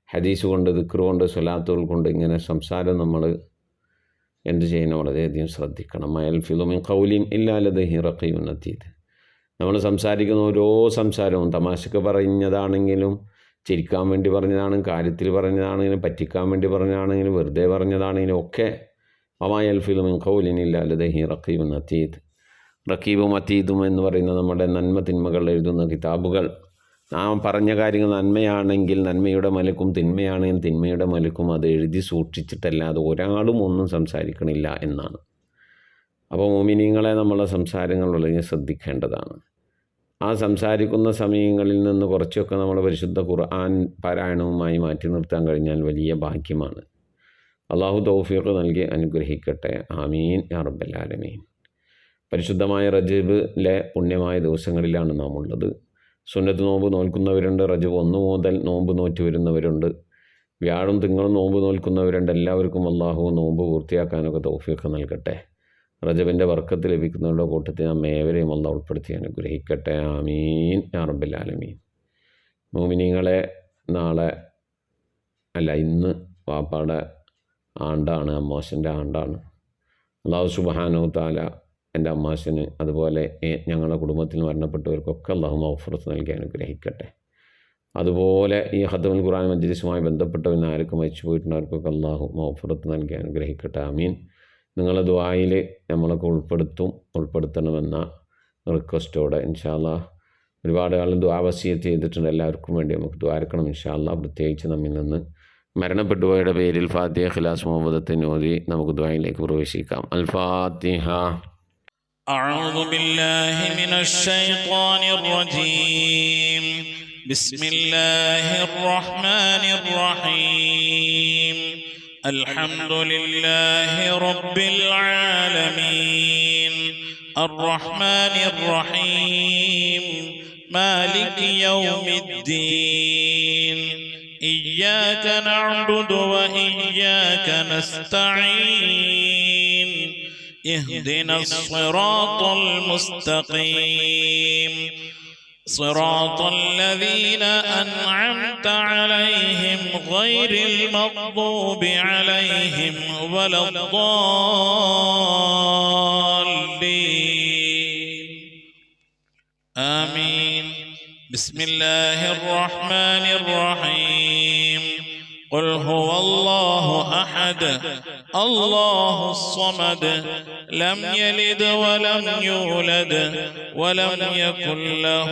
ഹദീസ് കൊണ്ട്, ദിക്ർ കൊണ്ട്, സ്വലാത്തുകൾ കൊണ്ട്, ഇങ്ങനെ സംസാരം നമ്മൾ എന്ത് ചെയ്യണം? വളരെയധികം ശ്രദ്ധിക്കണം. മയൽഫിദു മിൻ ഖൗലിൻ ഇല്ലാ ലദൈഹി റഖീബുൻ അതീദ്. നമ്മൾ സംസാരിക്കുന്ന ഓരോ സംസാരവും തമാശക്ക് പറഞ്ഞതാണെങ്കിലും, ചിരിക്കാൻ വേണ്ടി പറഞ്ഞതാണെങ്കിലും, കാര്യത്തിൽ പറഞ്ഞതാണെങ്കിലും, പറ്റിക്കാൻ വേണ്ടി പറഞ്ഞതാണെങ്കിലും, വെറുതെ പറഞ്ഞതാണെങ്കിലും ഒക്കെ വമാ യൽഫിദു മിൻ ഖൗലിൻ ഇല്ലാ ലദൈഹി റഖീബുൻ അതീദ്. റഖീബും അതീദും എന്ന് പറയുന്ന നമ്മുടെ നന്മ തിന്മകൾ എഴുതുന്ന കിതാബുകൾ, നാം പറഞ്ഞ കാര്യങ്ങൾ നന്മയാണെങ്കിൽ നന്മയുടെ മലക്കും, തിന്മയാണെങ്കിൽ തിന്മയുടെ മലക്കും അത് എഴുതി സൂക്ഷിച്ചിട്ടല്ലാതെ ഒരാളും ഒന്നും സംസാരിക്കണില്ല എന്നാണ്. അപ്പോൾ മുഅ്മിനീങ്ങളെ, നമ്മളെ സംസാരങ്ങൾ വളരെ ശ്രദ്ധിക്കേണ്ടതാണ്. ആ സംസാരിക്കുന്ന സമയങ്ങളിൽ നിന്ന് കുറച്ചൊക്കെ നമ്മൾ പരിശുദ്ധ ഖുർആൻ പാരായണവുമായി മാറ്റി നിർത്താൻ കഴിഞ്ഞാൽ വലിയ ഭാഗ്യമാണ്. അള്ളാഹു തൗഫീഖ് നൽകി അനുഗ്രഹിക്കട്ടെ. ആമീൻ യാ റബ്ബൽ ആലമീൻ. പരിശുദ്ധമായ റജബിലെ പുണ്യമായ ദിവസങ്ങളിലാണ് നാം ഉള്ളത്. സുന്നത്ത് നോമ്പ് നോൽക്കുന്നവരുണ്ട്, റജബ് 1 മുതൽ നോമ്പ് നോറ്റ് വരുന്നവരുണ്ട്, വ്യാഴം തിങ്കളും നോമ്പ് നോൽക്കുന്നവരുണ്ട്. എല്ലാവർക്കും അള്ളാഹു നോമ്പ് പൂർത്തിയാക്കാനൊക്കെ തൗഫീഖ് നൽകട്ടെ. റജബിൻ്റെ ബർക്കത്ത് ലഭിക്കുന്നവരുടെ കൂട്ടത്തിൽ നാം ഏവരെയും അള്ളാഹു ഉൾപ്പെടുത്തി അനുഗ്രഹിക്കട്ടെ. ആമീൻ യാ റബ്ബൽ ആലമീൻ. മുഅ്മിനീങ്ങളെ, ഇന്ന് വാപ്പാടെ ആണ്ടാണ്, അമ്മാശൻ്റെ ആണ്ടാണ്. അള്ളാഹു സുബ്ഹാനഹു വ തആല എൻ്റെ അമ്മാശന്, അതുപോലെ ഞങ്ങളുടെ കുടുംബത്തിൽ മരണപ്പെട്ടവർക്കൊക്കെ അള്ളാഹു മഗ്ഫിറത്ത് നൽകി അനുഗ്രഹിക്കട്ടെ. അതുപോലെ ഈ ഖത്മുൽ ഖുർആൻ മജ്ലിസുമായി ബന്ധപ്പെട്ടവന് ആർക്കും മരിച്ചു പോയിട്ടുള്ളവർക്കൊക്കെ അള്ളാഹു മഗ്ഫിറത്ത് നൽകി അനുഗ്രഹിക്കട്ടെ. ആമീൻ. നിങ്ങളെ ദുആയിൽ നമ്മളൊക്കെ ഉൾപ്പെടുത്തണമെന്ന റിക്വസ്റ്റോടെ ഇൻഷാ അല്ലാഹ്. ഒരുപാട് ആളും ദുആ വസിയത്ത് ചെയ്തിട്ടുണ്ട്. എല്ലാവർക്കും വേണ്ടി നമുക്ക് ദുആർക്കണം ഇൻഷാ അല്ലാഹ്. പ്രത്യേകിച്ച് നമ്മിൽ നിന്ന് മരണപ്പെട്ടുപോയവരുടെ പേരിൽ ഫാത്തിഹ, ഇഖ്ലാസ്, മുഹമ്മദത്തിൻ ഓതി നമുക്ക് ദുആയിലേക്ക് പ്രവേശിക്കാം. അൽ ഫാത്തിഹ. أعوذ بالله من الشيطان الرجيم. بسم الله الرحمن الرحيم. الحمد لله رب العالمين الرحمن الرحيم مالك يوم الدين إياك نعبد وإياك نستعين اهدنا الصراط المستقيم صراط الذين أنعمت عليهم غير المغضوب عليهم ولا الضالين آمين. بسم الله الرحمن الرحيم. قل هو الله أحد الله الصمد لم يلد ولم يولد ولم يكن له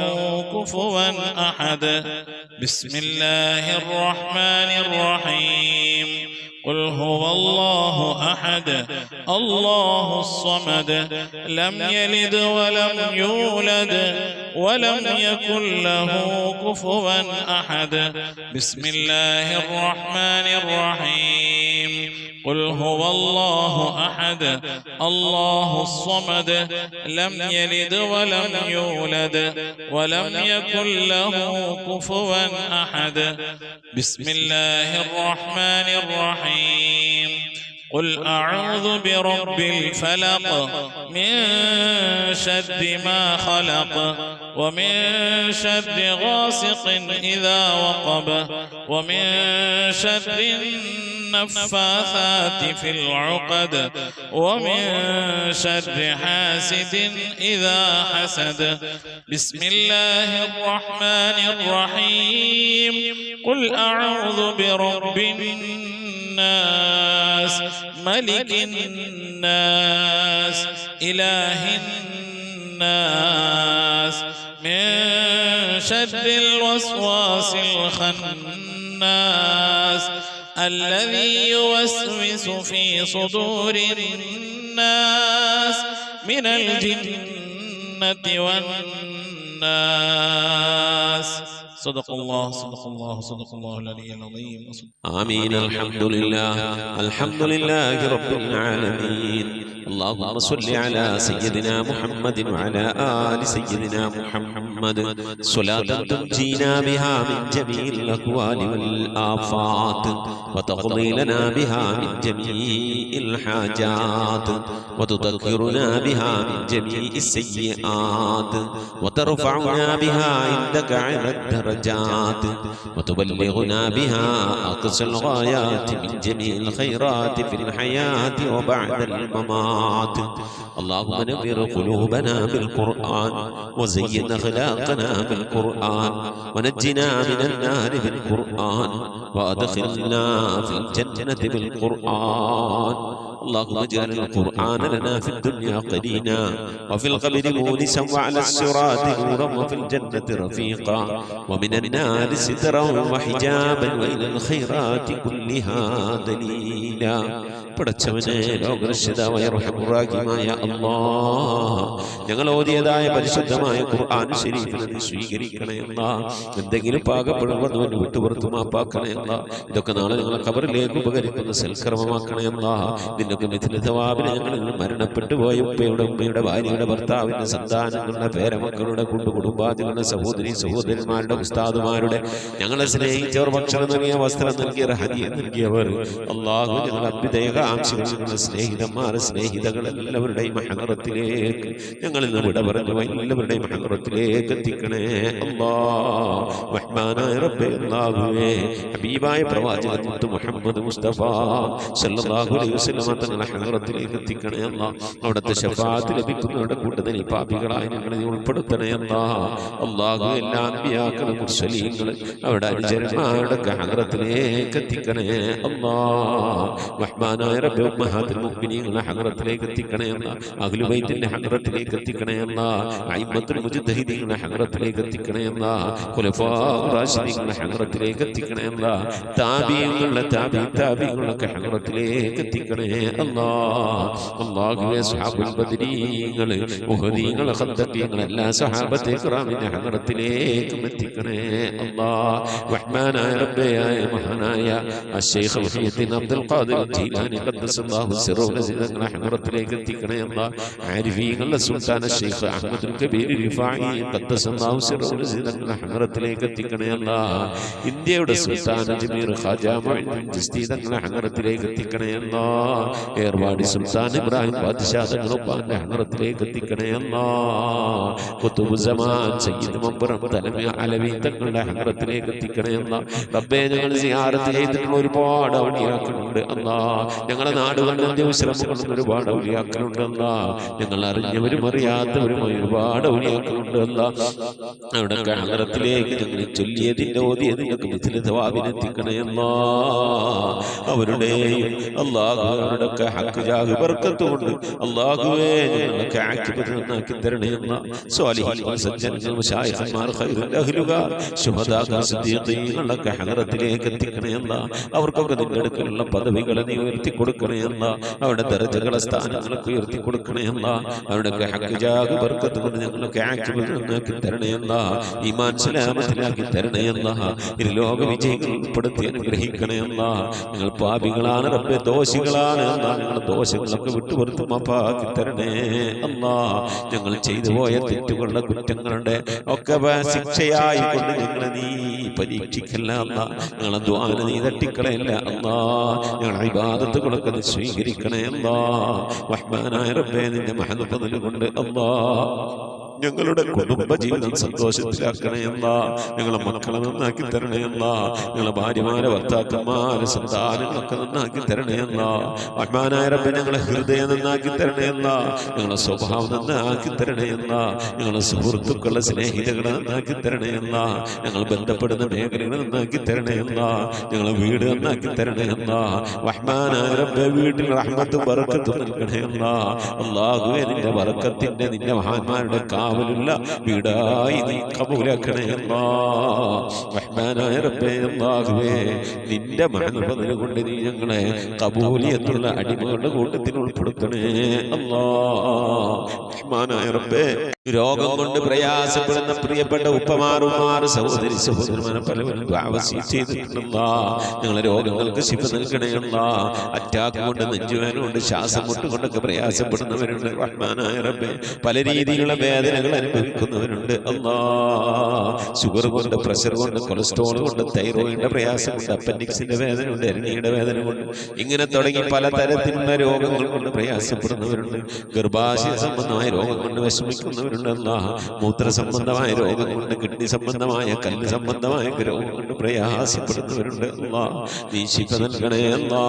كفوا أحد. بسم الله الرحمن الرحيم. قل هو الله أحد الله الصمد لم يلد ولم يولد ولم يكن له كفوا أحد بسم الله الرحمن الرحيم قل هو الله أحد الله الصمد لم يلد ولم يولد ولم يكن له كفوا أحد بسم الله الرحمن الرحيم قل أعوذ برب الفلق من شر ما خلق ومن شر غاسق إذا وقب ومن شر النفاثات في العقد ومن شر حاسد إذا حسد بسم الله الرحمن الرحيم قل أعوذ برب الناس ملك الناس إله الناس من شر الوسواس الخناس الذي يوسوس في صدور الناس من الجنة والناس صدق الله صدق الله صدق الله العلي العظيم آمين الحمد لله رب العالمين اللهم صل على سيدنا محمد وعلى آل سيدنا محمد صلاة تنجينا بها من جميع الأكوان والآفات وتقضي لنا بها من جميع الحاجات وتذكرنا بها من جميع السيئات وترفعنا بها عندك على الدرجات وتبلغنا بها أقصى الغايات من جميع الخيرات في الحياة وبعد الممات. اللهم نور قلوبنا بالقرآن وزين أخلاقنا بالقرآن ونجنا من النار بالقرآن وأدخلنا في الجنة بالقرآن. اللهم اجعل القرآن لنا في الدنيا قرينا وفي القبر مونسا وعلى الصراط نورا وفي الجنة رفيقا ومن النار سترا وحجابا وإلى الخيرات كلها دليلا. പടച്ചവനെ ലോകരക്ഷിതാവായ റഹ്മാനായ അല്ലാഹ് ഞങ്ങൾ ഓതിയതായ പരിശുദ്ധമായ ഖുർആൻ ശരീഫിനെ നീ സ്വീകരിക്കണേ അല്ലാഹ്. എന്തെങ്കിലും പാകപ്പെടുമ്പോൾ അവന് വിട്ടുപുറത്തു മാപ്പാക്കണേ അല്ലാഹ്. ഇതൊക്കെ നാളെ ഞങ്ങളെ ഖബറിലേക്ക് ഉപകരിക്കുന്ന സൽക്കർമ്മമാക്കണേ അല്ലാഹ്. ഇതിൻ്റെയൊക്കെ മിഥിലതവാബിനെ ഞങ്ങൾ മരണപ്പെട്ടു പോയ ഉപ്പയുടെ ഉമ്മയുടെ ഭാര്യയുടെ ഭർത്താവിൻ്റെ സന്താനങ്ങളുടെ പേരമക്കളുടെ കുടുംബാദികളുടെ സഹോദരി സഹോദരന്മാരുടെ ഉസ്താദുമാരുടെ ഞങ്ങളെ സ്നേഹിച്ചവർ ഭക്ഷണം നൽകിയ വസ്ത്രം നൽകിയവർ ഹദിയ നൽകിയവർ അല്ലാഹു ഞങ്ങൾ അഭ്യുദയ ആംശങ്ങളുടെ സ്നേഹിതന്മാർ സ്നേഹിതകൾ എല്ലാവരുടെയും ഹദറത്തിലേക്ക് ഞങ്ങളിൽ നിന്ന് വിട പറഞ്ഞു എല്ലാവരുടെയും ഹദറത്തിലേക്ക് എത്തിക്കണേ അല്ലാഹ്. റഹ്മാനായ റബ്ബേ അല്ലാഹുവേ ഹബീബായ പ്രവാചകൻ മുഹമ്മദ് മുസ്തഫ സല്ലല്ലാഹു അലൈഹി വസല്ലം തങ്ങളുടെ ഹദറത്തിലേക്ക് എത്തിക്കണേ അല്ലാഹ്. അവിടുത്തെ ശഫാഅത്ത് ലഭിക്കുന്നവരുടെ കൂട്ടത്തിൽ പാപികളായ ഞങ്ങളെ ഉൾപ്പെടുത്തണേ അല്ലാഹ്. അല്ലാഹു എല്ലാ അൻബിയാക്കളും മുർസലീങ്ങളും അവരുടെ അനുചരന്മാരുടെ ഹദറത്തിലേക്ക് എത്തിക്കണേ അല്ലാഹ്. റഹ്മാനായ റബ്ബേ ഉമ്മഹാത്തുൽ മുഅ്മിനീങ്ങളുടെ ഹദറത്തിലേക്ക് എത്തിക്കണേ അല്ലാഹ്. അഹ്ലു ബൈത്തിന്റെ ഹദറത്തിലേക്ക് എത്തിക്കണേ അല്ലാഹ്. അയിമ്മത്തുൽ മുജ്തഹിദീങ്ങളുടെ ഹദറത്തിലേക്ക് എത്തിക്കണേ അല്ലാഹ്. ഖുലഫാഉർ റാഷിദീങ്ങളുടെ ഹദറത്തിലേക്ക് എത്തിക്കണേ അല്ലാഹ്. താബിഈങ്ങളുടെ താബിഈങ്ങളുടെ ഹദറത്തിലേക്ക് എത്തിക്കണേ അല്ലാഹ്. അല്ലാഹുവേ സ്വഹാബുൽ ബദരീങ്ങൾ ഉഹദീങ്ങൾ ഖദ്ദീങ്ങൾ എല്ലാ സ്വഹാബത്തെ കിറാമിന്റെ ഹദറത്തിലേക്ക് എത്തിക്കണേ അല്ലാഹ്. റഹ്മാനായ റബ്ബേ മഹാനായ അശ്ശൈഖ് മുഹയ്യിദ്ദീൻ അബ്ദുൽ ഖാദിർ ജീലാനി ഖദ്ദസല്ലാഹു സിറഹു തങ്ങളുടെ ഹദറത്തിലേക്ക് എത്തിക്കണേ അല്ലാഹ്. ആരിഫീങ്ങളുടെ സുൽത്താൻ ശൈഖ് അഹ്മദുൽ കബീർ റിഫായി ഖദ്ദസല്ലാഹു സിറഹു തങ്ങളുടെ ഹദറത്തിലേക്ക് എത്തിക്കണേ അല്ലാഹ്. ഇന്ത്യയുടെ സുൽത്താൻ അജ്മീർ ഖാജ മുഈനുദ്ദീൻ ചിശ്തി തങ്ങളുടെ ഹദറത്തിലേക്ക് എത്തിക്കണേ അല്ലാഹ്. ഏർവാടി സുൽത്താൻ ഇബ്രാഹിം ബാദ്ശാ തങ്ങളുടെ ഹദറത്തിലേക്ക് എത്തിക്കണേ അല്ലാഹ്. ഖുതുബ് സമാൻ സയ്യിദ് മംബറം തലമി അലവി തങ്ങളുടെ ഹദറത്തിലേക്ക് എത്തിക്കണേ അല്ലാഹ്. റബ്ബേ ഞങ്ങൾ സിയാറത്ത് ചെയ്തിട്ടുള്ള ഒരുപാട് ഔലിയാക്കളുണ്ട് അല്ലാഹ്. ഞങ്ങളെ നാടുകളിലും ശ്രമം കൊണ്ടുന്ന ഒരുപാട് ഔലിയാക്കളുണ്ടല്ല. ഞങ്ങൾ അറിഞ്ഞവരും അറിയാത്തവരുമായി ഒരുപാട് ഔലിയാക്കളുണ്ടല്ല. അവിടെ ഹളറത്തിലേക്ക് ഞങ്ങൾ ചൊല്ലിയതിൻ്റെ ഓതിയതിനൊക്കെ മിഥില തവാബിനെത്തിക്കണയല്ല. അവരുടെയും അള്ളാഹുവിനോടൊക്കെ ഹക്ക് ജാഹ് ബർക്കത്ത് കൊണ്ട് അള്ളാഹുവേ ഞങ്ങളൊക്കെ ആക്കിബത്ത് നന്നാക്കി തരണയല്ല. സ്വാലിഹീൻ സജ്ജനങ്ങൾ മശായിഖന്മാർ ഖൈറുൽ അഹ്ലുകാർ ശുഹദാ സിദ്ദീഖീങ്ങളൊക്കെ ഹളറത്തിലേക്ക് എത്തിക്കണയല്ല. അവർക്കൊക്കെ നിന്റെ അടുക്കലുള്ള പദവികളെ നീ ഉയർത്തി കൊടുക്കണയല്ല. അവരുടെ ദർജകളെ സ്ഥാനങ്ങളൊക്കെ ഉയർത്തി കൊടുക്കണയല്ല. അവരുടെയൊക്കെ ഹക്ക് ജാഹ് ബർക്കത്ത് കൊണ്ട് ഞങ്ങളൊക്കെ ആക്കിബത്ത് നന്നാക്കി തരണയല്ല. ഈമാൻ സലാമത്തിലാക്കി തരണയല്ല. ഇരുലോക വിജയികൾ ഉൾപ്പെടുത്തി അനുഗ്രഹിക്കണയല്ല. ഞങ്ങൾ പാപികളാണ് റബ്ബേ, ദോഷികളാണ്. ഞങ്ങളുടെ ദോഷങ്ങളൊക്കെ വിട്ടുപുറത്ത് മാപ്പാക്കി തരണേ അല്ലാ. ഞങ്ങൾ ചെയ്തു പോയ തെറ്റുകളുടെ കുറ്റങ്ങളുടെ ഒക്കെ ശിക്ഷയായി കൊണ്ട് ഞങ്ങളെ നീ പരീക്ഷിക്കല്ല അല്ല. ഞങ്ങളെ ദ്വാന നീ തട്ടിക്കളയല്ല അല്ലാ. ഞങ്ങളുടെ ഇബാദത്തുകളൊക്കെ നീ സ്വീകരിക്കണേ അല്ലാ. റഹ്മാനായ റബ്ബേ, നിന്റെ മഹത്വം കൊണ്ട് അല്ലാ ഞങ്ങളുടെ കുടുംബജീവിതം സന്തോഷത്തിലാക്കണയല്ല. ഞങ്ങളെ മക്കളെ നന്നാക്കി തരണയല്ല. ഞങ്ങളെ ഭാര്യമാരെ ഭർത്താക്കന്മാരെ സന്താനങ്ങളൊക്കെ നന്നാക്കി തരണയല്ല. റഹ്മാനായ റബ്ബേ, ഞങ്ങളെ ഹൃദയം നന്നാക്കി തരണയല്ല. ഞങ്ങളെ സ്വഭാവം നന്നാക്കി തരണയല്ല. ഞങ്ങളെ സുഹൃത്തുക്കളെ സ്നേഹിതകളെ നന്നാക്കി തരണയല്ല. ഞങ്ങൾ ബന്ധപ്പെടുന്ന മേഖലകളെ നന്നാക്കി തരണയല്ല. ഞങ്ങളെ വീട് നന്നാക്കി തരണയല്ല. റഹ്മാനായ റബ്ബേ, വീട്ടിൽ റഹ്മത്തും ബറക്കത്തും നൽകണയല്ല. അല്ലാഹുവേ, നിന്റെ ബറക്കത്തിന്റെ നിന്റെ മഹാന്മാരുടെ കാവലുള്ള വീടായി നീ കബൂലാക്കണേ അല്ലാ. റഹ്മാനായ റബ്ബേ, അല്ലാഹുവേ, നിന്റെ മഹത്വം കൊണ്ട് നീ ഞങ്ങളെ കബൂലിയത്തുള്ള അടിമകളുടെ കൂട്ടത്തിൽ ഉൾപ്പെടുത്തണേ അല്ലാ. റഹ്മാനായ റബ്ബേ, രോഗം കൊണ്ട് പ്രയാസപ്പെടുന്ന പ്രിയപ്പെട്ട ഉപ്പമാറുമാർ സഹോദരി സഹോദരന്മാരെ പലവരും ചെയ്തിട്ടുണ്ടല്ല. ഞങ്ങളെ രോഗങ്ങൾക്ക് ശിഫ നൽകണയല്ല. അറ്റാക്ക് കൊണ്ട്, നെഞ്ചുവേദന കൊണ്ട്, ശ്വാസം മുട്ട് കൊണ്ടൊക്കെ പ്രയാസപ്പെടുന്നവരുണ്ട്. റഹ്മാനായ റബ്ബേ, പല രീതിയിലുള്ള വേദനകൾ അനുഭവിക്കുന്നവരുണ്ട് അല്ലാ. ഷുഗർ കൊണ്ട്, പ്രഷർ കൊണ്ട്, കൊളസ്ട്രോൾ കൊണ്ട്, തൈറോയിഡിന്റെ പ്രയാസം കൊണ്ട്, അപ്പൻഡിക്സിന്റെ വേദന കൊണ്ട്, എരണിയുടെ വേദന കൊണ്ട്, ഇങ്ങനെ തുടങ്ങി പലതരത്തിലുള്ള രോഗങ്ങൾ കൊണ്ട് പ്രയാസപ്പെടുന്നവരുണ്ട്. ഗർഭാശയ സംബന്ധമായ രോഗം കൊണ്ട് വിഷമിക്കുന്നവരുണ്ട് അല്ലാ. മൂത്ര സംബന്ധമായ രോഗം കൊണ്ട്, കിഡ്നി സംബന്ധമായ, കല്ല് സംബന്ധമായ രോഗം കൊണ്ട് പ്രയാസപ്പെടുന്നവരുണ്ട് അല്ലാ. നീ ശിഫ നൽകണേ അല്ലാ.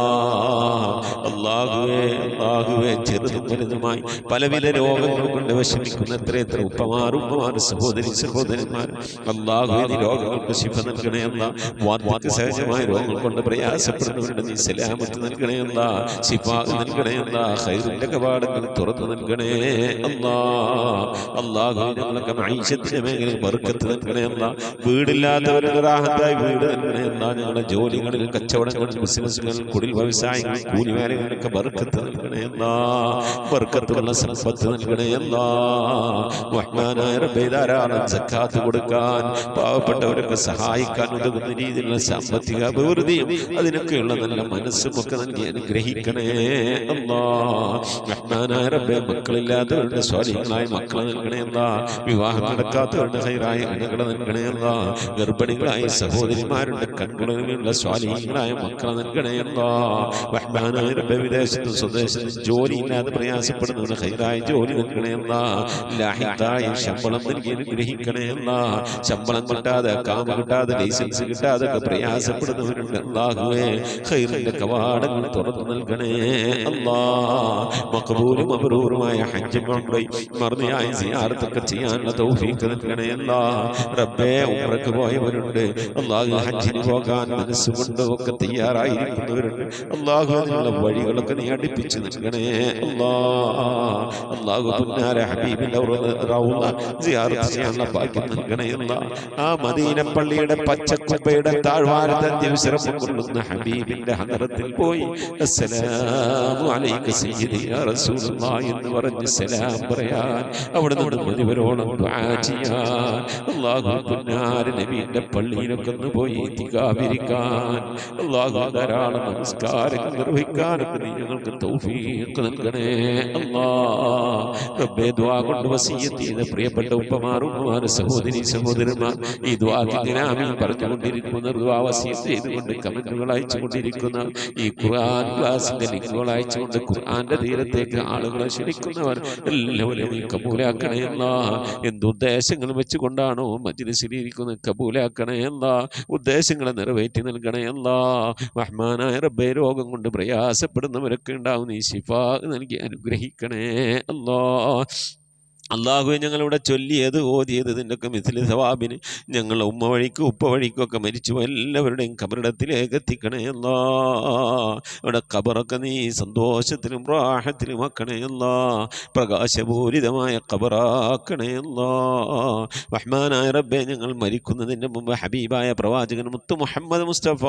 അല്ലാഹുവേ, അല്ലാഹുവേ, ചെറുതും വലുതുമായി പലവിധ രോഗങ്ങൾ കൊണ്ട് വിഷമിക്കുന്ന എത്ര ഉപ്പമാർ സഹോദരി സഹോദരന്മാർ അല്ലാഹുവേ, നീ രോഗങ്ങൾക്ക് ശിഫ നൽകണേ അല്ലാ. വാർദ്ധക്യ സഹജമായ രോഗങ്ങൾ കൊണ്ട് പ്രയാസപ്പെടുന്നവരുടെ നീ സലാമത്ത് നൽകണേ അല്ലാ. ശിഫ നൽകണേ അല്ലാ. ഖൈറിന്റെ കവാടങ്ങൾ തുറന്നു നൽകണേ അല്ലാ. അല്ലാഹുവേ, ഞങ്ങളൊക്കെ മഈശത്തിന്റെ മേഖലയിൽ ബർക്കത്ത് നൽകണേ അല്ലാ. വീടില്ലാത്തവരുടെ റാഹത്തായി വീട് നൽകണേ അല്ലാ. ഞങ്ങളുടെ ജോലികളിൽ, കച്ചവടങ്ങളിൽ, ബിസിനസ്സുകളിൽ, കുടിൽ വ്യവസായങ്ങളിൽ, കൂലിവേലകളിലൊക്കെ ബർക്കത്ത് നൽകണേ അല്ലാ. ബർക്കത്തുള്ള സമ്പത്ത് നൽകണേ അല്ലാ. റഹ്മാനായ റബ്ബേ, ധാരാളം സക്കാത്ത് കൊടുക്കാൻ, പാവപ്പെട്ടവരൊക്കെ സഹായിക്കാൻ ഉതകുന്ന രീതിയിലുള്ള സാമ്പത്തിക അഭിവൃദ്ധിയും അതിനൊക്കെയുള്ള നല്ല മനസ്സും ഒക്കെ നൽകി അനുഗ്രഹിക്കണേ അല്ലാ. റഹ്മാനായ റബ്ബേ, മക്കളില്ലാത്തവരുടെ സ്വാലിഹീങ്ങളായ മക്കളെ നൽകണേ അല്ലാ. വിവാഹം നടക്കാത്തവരുടെ ഖൈറായ ഇണകളെ നൽകണേ അല്ലാ. ഗർഭിണികളായ സഹോദരിമാരുടെ കൺകുളിലുള്ള സ്വാലിഹീങ്ങളായ മക്കളെ നൽകണേ അല്ലാ. റഹ്മാനായ റബ്ബേ, വിദേശത്തും സ്വദേശത്തും ജോലിയില്ലാതെ പ്രയാസപ്പെടുന്നവരുടെ ഖൈറായ ജോലി നൽകണേ അല്ലാ. ലാഹിഖായ ശമ്പളം നൽകി അനുഗ്രഹിക്കണേ അല്ലാ. ശമ്പളം കിട്ടാതെ, കാമ കിട്ടാതെ, ലൈസൻസ് കിട്ടാതെ ഒക്കെ പ്രയാസപ്പെടുന്നവരുണ്ട് അല്ലാഹുവേ. ഖൈറിന്റെ കവാടങ്ങൾ തുറന്നു നൽകണേ അല്ലാ. മഖബൂലും മബ്റൂറുമായ ഹജ്ജും ഉംറയും മർദിയായ സിയാറത്തൊക്കെ ചെയ്യാനുള്ള തൗഫീഖ് നൽകണേ അല്ലാ. റബ്ബേ, ഉംറക്ക് പോയവരുണ്ട് അല്ലാഹു, ഹജ്ജിന് പോകാൻ മനസ്സുകൊണ്ട് ഒക്കെ തയ്യാറായിരിക്കുന്നവരുണ്ട് അല്ലാഹു. അതിനുള്ള വഴികളൊക്കെ നീ അടുപ്പിച്ച് നൽകണേ അല്ലാ. അല്ലാഹു, പുന്നാര ഹബീബിന്റെ റൗള സിയാറത്ത് ചെയ്യാനുള്ള ഭാഗ്യം നൽകണേ അല്ലാ. ആ മദീന പള്ളിയുടെ പച്ചക്കുബയുടെ താഴ്വാരത്തെ ദിവസം കൊള്ളുന്ന ഹബീബിന്റെ ഹദറത്തിൽ പോയി അസ്സലാമു അലൈക സയ്യിദി യാ റസൂലുള്ളാഹി എന്ന് പറഞ്ഞ് സലാം പറയാൻ, അവിടെ നിന്ന് മുഴുവനോളം ദുആ ചെയ്യാൻ, അല്ലാഹു പുന്നാര നബിയുടെ പള്ളിയിലൊക്കെ ഒന്ന് പോയി ഇത്തികാഫിരിക്കാൻ, അല്ലാഹു ധാരാളം നമസ്കാരങ്ങൾ നിർവഹിക്കാനൊക്കെ നീ ഞങ്ങൾക്ക് തൗഫീഖ് നൽകണേ അല്ലാ. റബ്ബേ, ദുആ കൊണ്ട് വസിയത്ത് വസിയത്ത് ചെയ്ത പ്രിയപ്പെട്ട ഉപ്പമാർ, സഹോദരി സഹോദരന്മാർ ഈ ദുആക്ക് ഇങ്ങനെ ആമീൻ പറഞ്ഞുകൊണ്ടിരിക്കുന്ന, ദുആ വസിയത്ത് ചെയ്തുകൊണ്ട് കമന്റുകൾ അയച്ചുകൊണ്ടിരിക്കുന്ന, ഈ ഖുർആൻ ക്ലാസിന്റെ ലിങ്കുകൾ അയച്ചുകൊണ്ട് ഖുർആന്റെ തീരത്തേക്ക് ആളുകളെ ക്ഷണിക്കുന്നവർ എല്ലാവരും നീ കബൂലാക്കണേ അല്ലാഹ്. എന്തുദ്ദേശങ്ങൾ വെച്ചുകൊണ്ടാണോ മജ്ലിസിലിരിക്കുന്നത് കബൂലാക്കണേ അല്ലാഹ്. ഉദ്ദേശങ്ങളെ നിറവേറ്റി നൽകണേ അല്ലാഹ്. റഹ്മാനായ റബ്ബേ, രോഗം കൊണ്ട് പ്രയാസപ്പെടുന്നവരൊക്കെ ഉണ്ടാവും, നീ ശിഫാ നൽകി അനുഗ്രഹിക്കണേ അല്ലാഹ്. അള്ളാഹുവെ, ഞങ്ങളിവിടെ ചൊല്ലിയത് ഓതിയത് ഇതിൻ്റെയൊക്കെ മിഥിലി സവാബിന് ഞങ്ങളുടെ ഉമ്മ വഴിക്കും ഉപ്പ വഴിക്കും ഒക്കെ മരിച്ചു എല്ലാവരുടെയും കബറിടത്തിലേക്ക് എത്തിക്കണേ അല്ലാ. അവിടെ കബറൊക്കെ നീ സന്തോഷത്തിലും റാഹത്തിലും ആക്കണേ അല്ലാ. പ്രകാശപൂരിതമായ കബറാക്കണേ അല്ലാ. റഹ്മാനായ റബ്ബേ, ഞങ്ങൾ മരിക്കുന്നതിൻ്റെ മുമ്പ് ഹബീബായ പ്രവാചകൻ മുത്ത് മുഹമ്മദ് മുസ്തഫ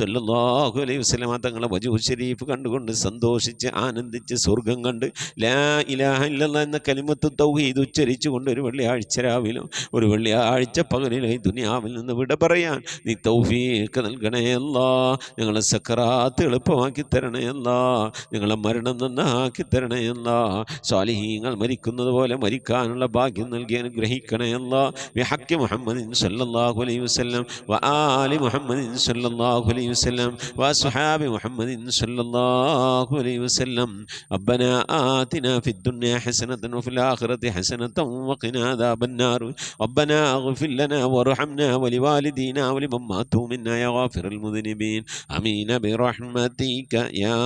സല്ലല്ലാഹു അലൈഹി വസല്ലമ തങ്ങളെ വജൂ ഷരീഫ് കണ്ടുകൊണ്ട് സന്തോഷിച്ച് ആനന്ദിച്ച് സ്വർഗം കണ്ട് ലാ ഇലാഹ ഇല്ലല്ലാഹ് എന്ന കലിമത്ത് തൗഹീദ് ഉച്ചരിച്ചുകൊണ്ട് ഒരു വെള്ളിയാഴ്ച രാവിലും ഒരു വെള്ളിയാഴ്ച പകലിലും ഈ ദുനിയാവിൽ നിന്ന് വിട പറയാൻ നീ തൗഫീഖ് നൽകണേ അല്ലാ. ഞങ്ങളെ സക്കറാത്ത് എളുപ്പമാക്കി തരണേ അല്ലാ. ഞങ്ങളെ മരണം നന്നാക്കി തരണേ അല്ലാ. സ്വാലിഹീങ്ങൾ മരിക്കുന്നത് പോലെ മരിക്കാനുള്ള ഭാഗ്യം നൽകി അനുഗ്രഹിക്കണേ അല്ലാ. ബിഹഖി മുഹമ്മദിൻ സല്ലല്ലാഹു അലൈഹി വസല്ലം വആലി മുഹമ്മദിൻ സല്ലല്ലാഹു അലൈഹി വസല്ലം വഅസ്ഹാബി മുഹമ്മദിൻ സല്ലല്ലാഹു അലൈഹി വസല്ലം. റബ്ബനാ ആതിനാ ഫിദ്ദുനിയ ഹസനതൻ വഫിൽ ആഖിറതി حسنة وقنا عذاب النار ربنا اغفر لنا وارحمنا ولوالدينا ولمن ماتوا منا يا غافر المذنبين آمين برحمتك يا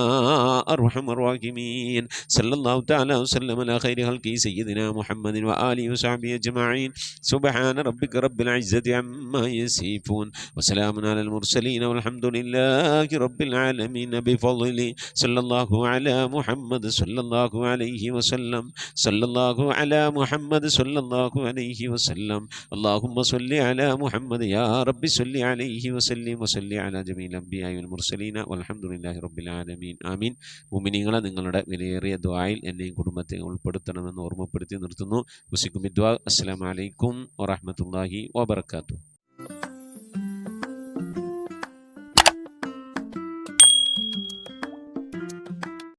أرحم الراحمين. صلى الله تعالى وسلم على خير خلقه سيدنا محمد وآله وصحبه أجمعين. سبحان ربك رب العزة عما يصفون وسلام على المرسلين والحمد لله رب العالمين بفضله. صلى الله على محمد صلى الله عليه وسلم. صلى الله على محمد صلى الله عليه وسلم. اللهم صل على محمد يا رب صل عليه وسلم وصل على جميع الأنبياء والمرسلين والحمد لله رب العالمين. ആമീൻ. മുഅ്മിനീങ്ങളെ, നിങ്ങളുടെ വിലയേറിയ ദുആയിൽ എന്നെയും കുടുംബത്തെയും ഉൾപ്പെടുത്തണമെന്ന് ഓർമ്മപ്പെടുത്തി നിർത്തുന്നു. ഉസിക്കും ബിദ്ദുആ. അസ്സലാമു അലൈക്കും വറഹ്മത്തുള്ളാഹി വബറകാതുഹു.